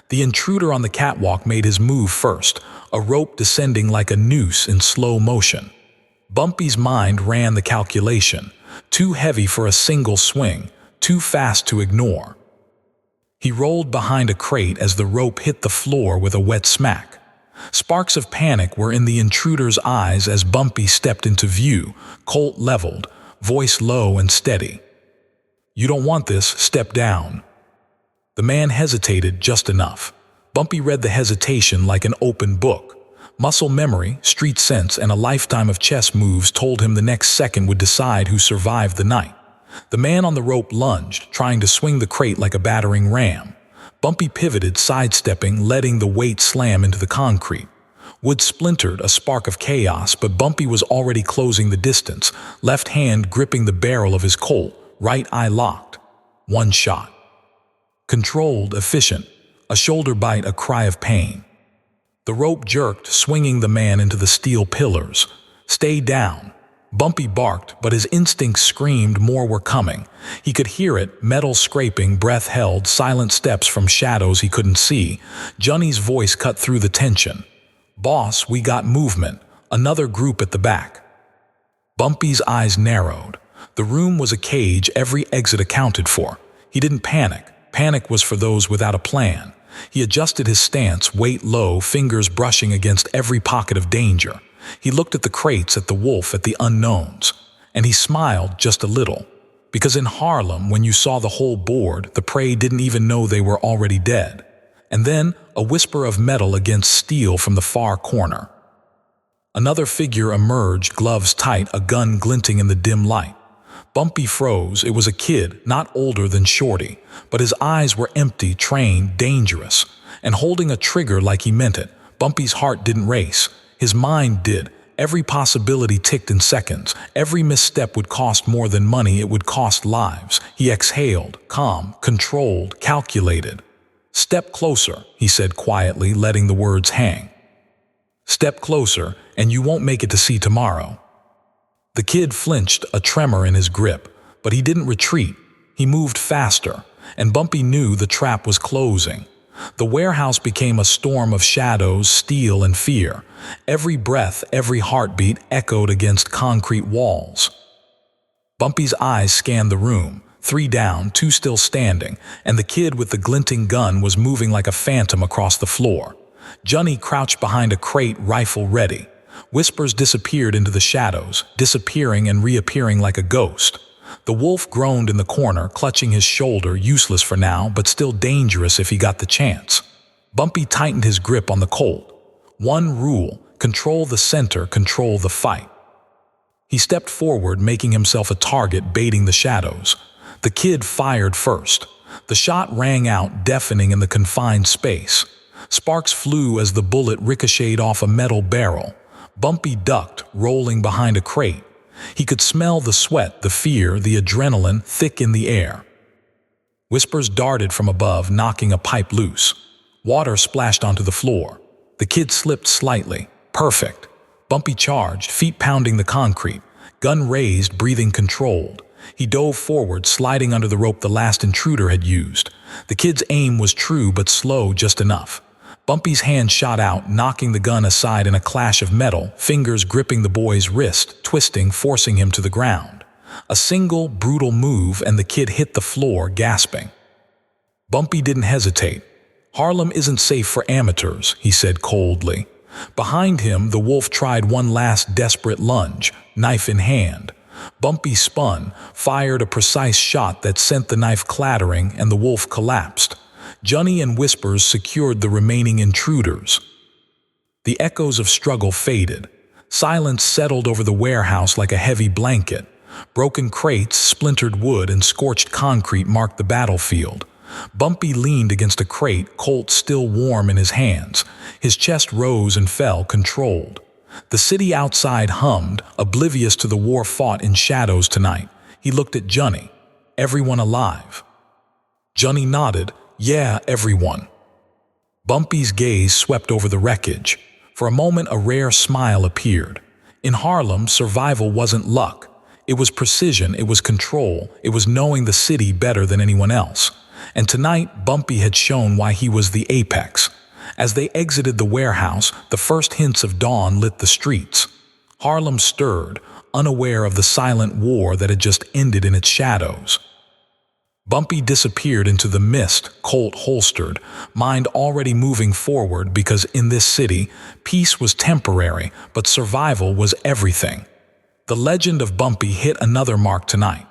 The intruder on the catwalk made his move first, a rope descending like a noose in slow motion. Bumpy's mind ran the calculation, too heavy for a single swing, too fast to ignore. He rolled behind a crate as the rope hit the floor with a wet smack. Sparks of panic were in the intruder's eyes as Bumpy stepped into view, Colt leveled, voice low and steady. "You don't want this, step down." The man hesitated just enough. Bumpy read the hesitation like an open book. Muscle memory, street sense, and a lifetime of chess moves told him the next second would decide who survived the night. The man on the rope lunged, trying to swing the crate like a battering ram. Bumpy pivoted, sidestepping, letting the weight slam into the concrete. Wood splintered, a spark of chaos, but Bumpy was already closing the distance, left hand gripping the barrel of his Colt, right eye locked. One shot. Controlled, efficient, a shoulder bite, a cry of pain. The rope jerked, swinging the man into the steel pillars. "Stay down." Bumpy barked, but his instincts screamed more were coming. He could hear it, metal scraping, breath held, silent steps from shadows he couldn't see. Johnny's voice cut through the tension. "Boss, we got movement. Another group at the back." Bumpy's eyes narrowed. The room was a cage, every exit accounted for. He didn't panic. Panic was for those without a plan. He adjusted his stance, weight low, fingers brushing against every pocket of danger. He looked at the crates, at the wolf, at the unknowns. And he smiled just a little. Because in Harlem, when you saw the whole board, the prey didn't even know they were already dead. And then, a whisper of metal against steel from the far corner. Another figure emerged, gloves tight, a gun glinting in the dim light. Bumpy froze. It was a kid, not older than Shorty, but his eyes were empty, trained, dangerous, and holding a trigger like he meant it. Bumpy's heart didn't race. His mind did. Every possibility ticked in seconds. Every misstep would cost more than money, it would cost lives. He exhaled, calm, controlled, calculated. "Step closer," he said quietly, letting the words hang. "Step closer, and you won't make it to see tomorrow." The kid flinched, a tremor in his grip, but he didn't retreat. He moved faster, and Bumpy knew the trap was closing. The warehouse became a storm of shadows, steel, and fear. Every breath, every heartbeat echoed against concrete walls. Bumpy's eyes scanned the room. 3 down, 2 still standing, and the kid with the glinting gun was moving like a phantom across the floor. Johnny crouched behind a crate, rifle ready. Whispers disappeared into the shadows, disappearing and reappearing like a ghost. The wolf groaned in the corner, clutching his shoulder, useless for now, but still dangerous if he got the chance. Bumpy tightened his grip on the Colt. One rule: control the center, control the fight. He stepped forward, making himself a target, baiting the shadows. The kid fired first. The shot rang out, deafening in the confined space. Sparks flew as the bullet ricocheted off a metal barrel. Bumpy ducked, rolling behind a crate. He could smell the sweat, the fear, the adrenaline thick in the air. Whispers darted from above, knocking a pipe loose. Water splashed onto the floor. The kid slipped slightly. Perfect. Bumpy charged, feet pounding the concrete. Gun raised, breathing controlled. He dove forward, sliding under the rope the last intruder had used. The kid's aim was true but slow just enough. Bumpy's hand shot out, knocking the gun aside in a clash of metal, fingers gripping the boy's wrist, twisting, forcing him to the ground. A single, brutal move, and the kid hit the floor, gasping. Bumpy didn't hesitate. "Harlem isn't safe for amateurs," he said coldly. Behind him, the wolf tried one last desperate lunge, knife in hand. Bumpy spun, fired a precise shot that sent the knife clattering, and the wolf collapsed. Johnny and Whispers secured the remaining intruders. The echoes of struggle faded. Silence settled over the warehouse like a heavy blanket. Broken crates, splintered wood, and scorched concrete marked the battlefield. Bumpy leaned against a crate, Colt still warm in his hands. His chest rose and fell, controlled. The city outside hummed, oblivious to the war fought in shadows tonight. He looked at Johnny. Everyone alive? Johnny nodded. Yeah, everyone. Bumpy's gaze swept over the wreckage. For a moment, a rare smile appeared. In Harlem, survival wasn't luck. It was precision, it was control, it was knowing the city better than anyone else. And tonight, Bumpy had shown why he was the apex. As they exited the warehouse, the first hints of dawn lit the streets. Harlem stirred, unaware of the silent war that had just ended in its shadows. Bumpy disappeared into the mist, Colt holstered, mind already moving forward because in this city, peace was temporary, but survival was everything. The legend of Bumpy hit another mark tonight.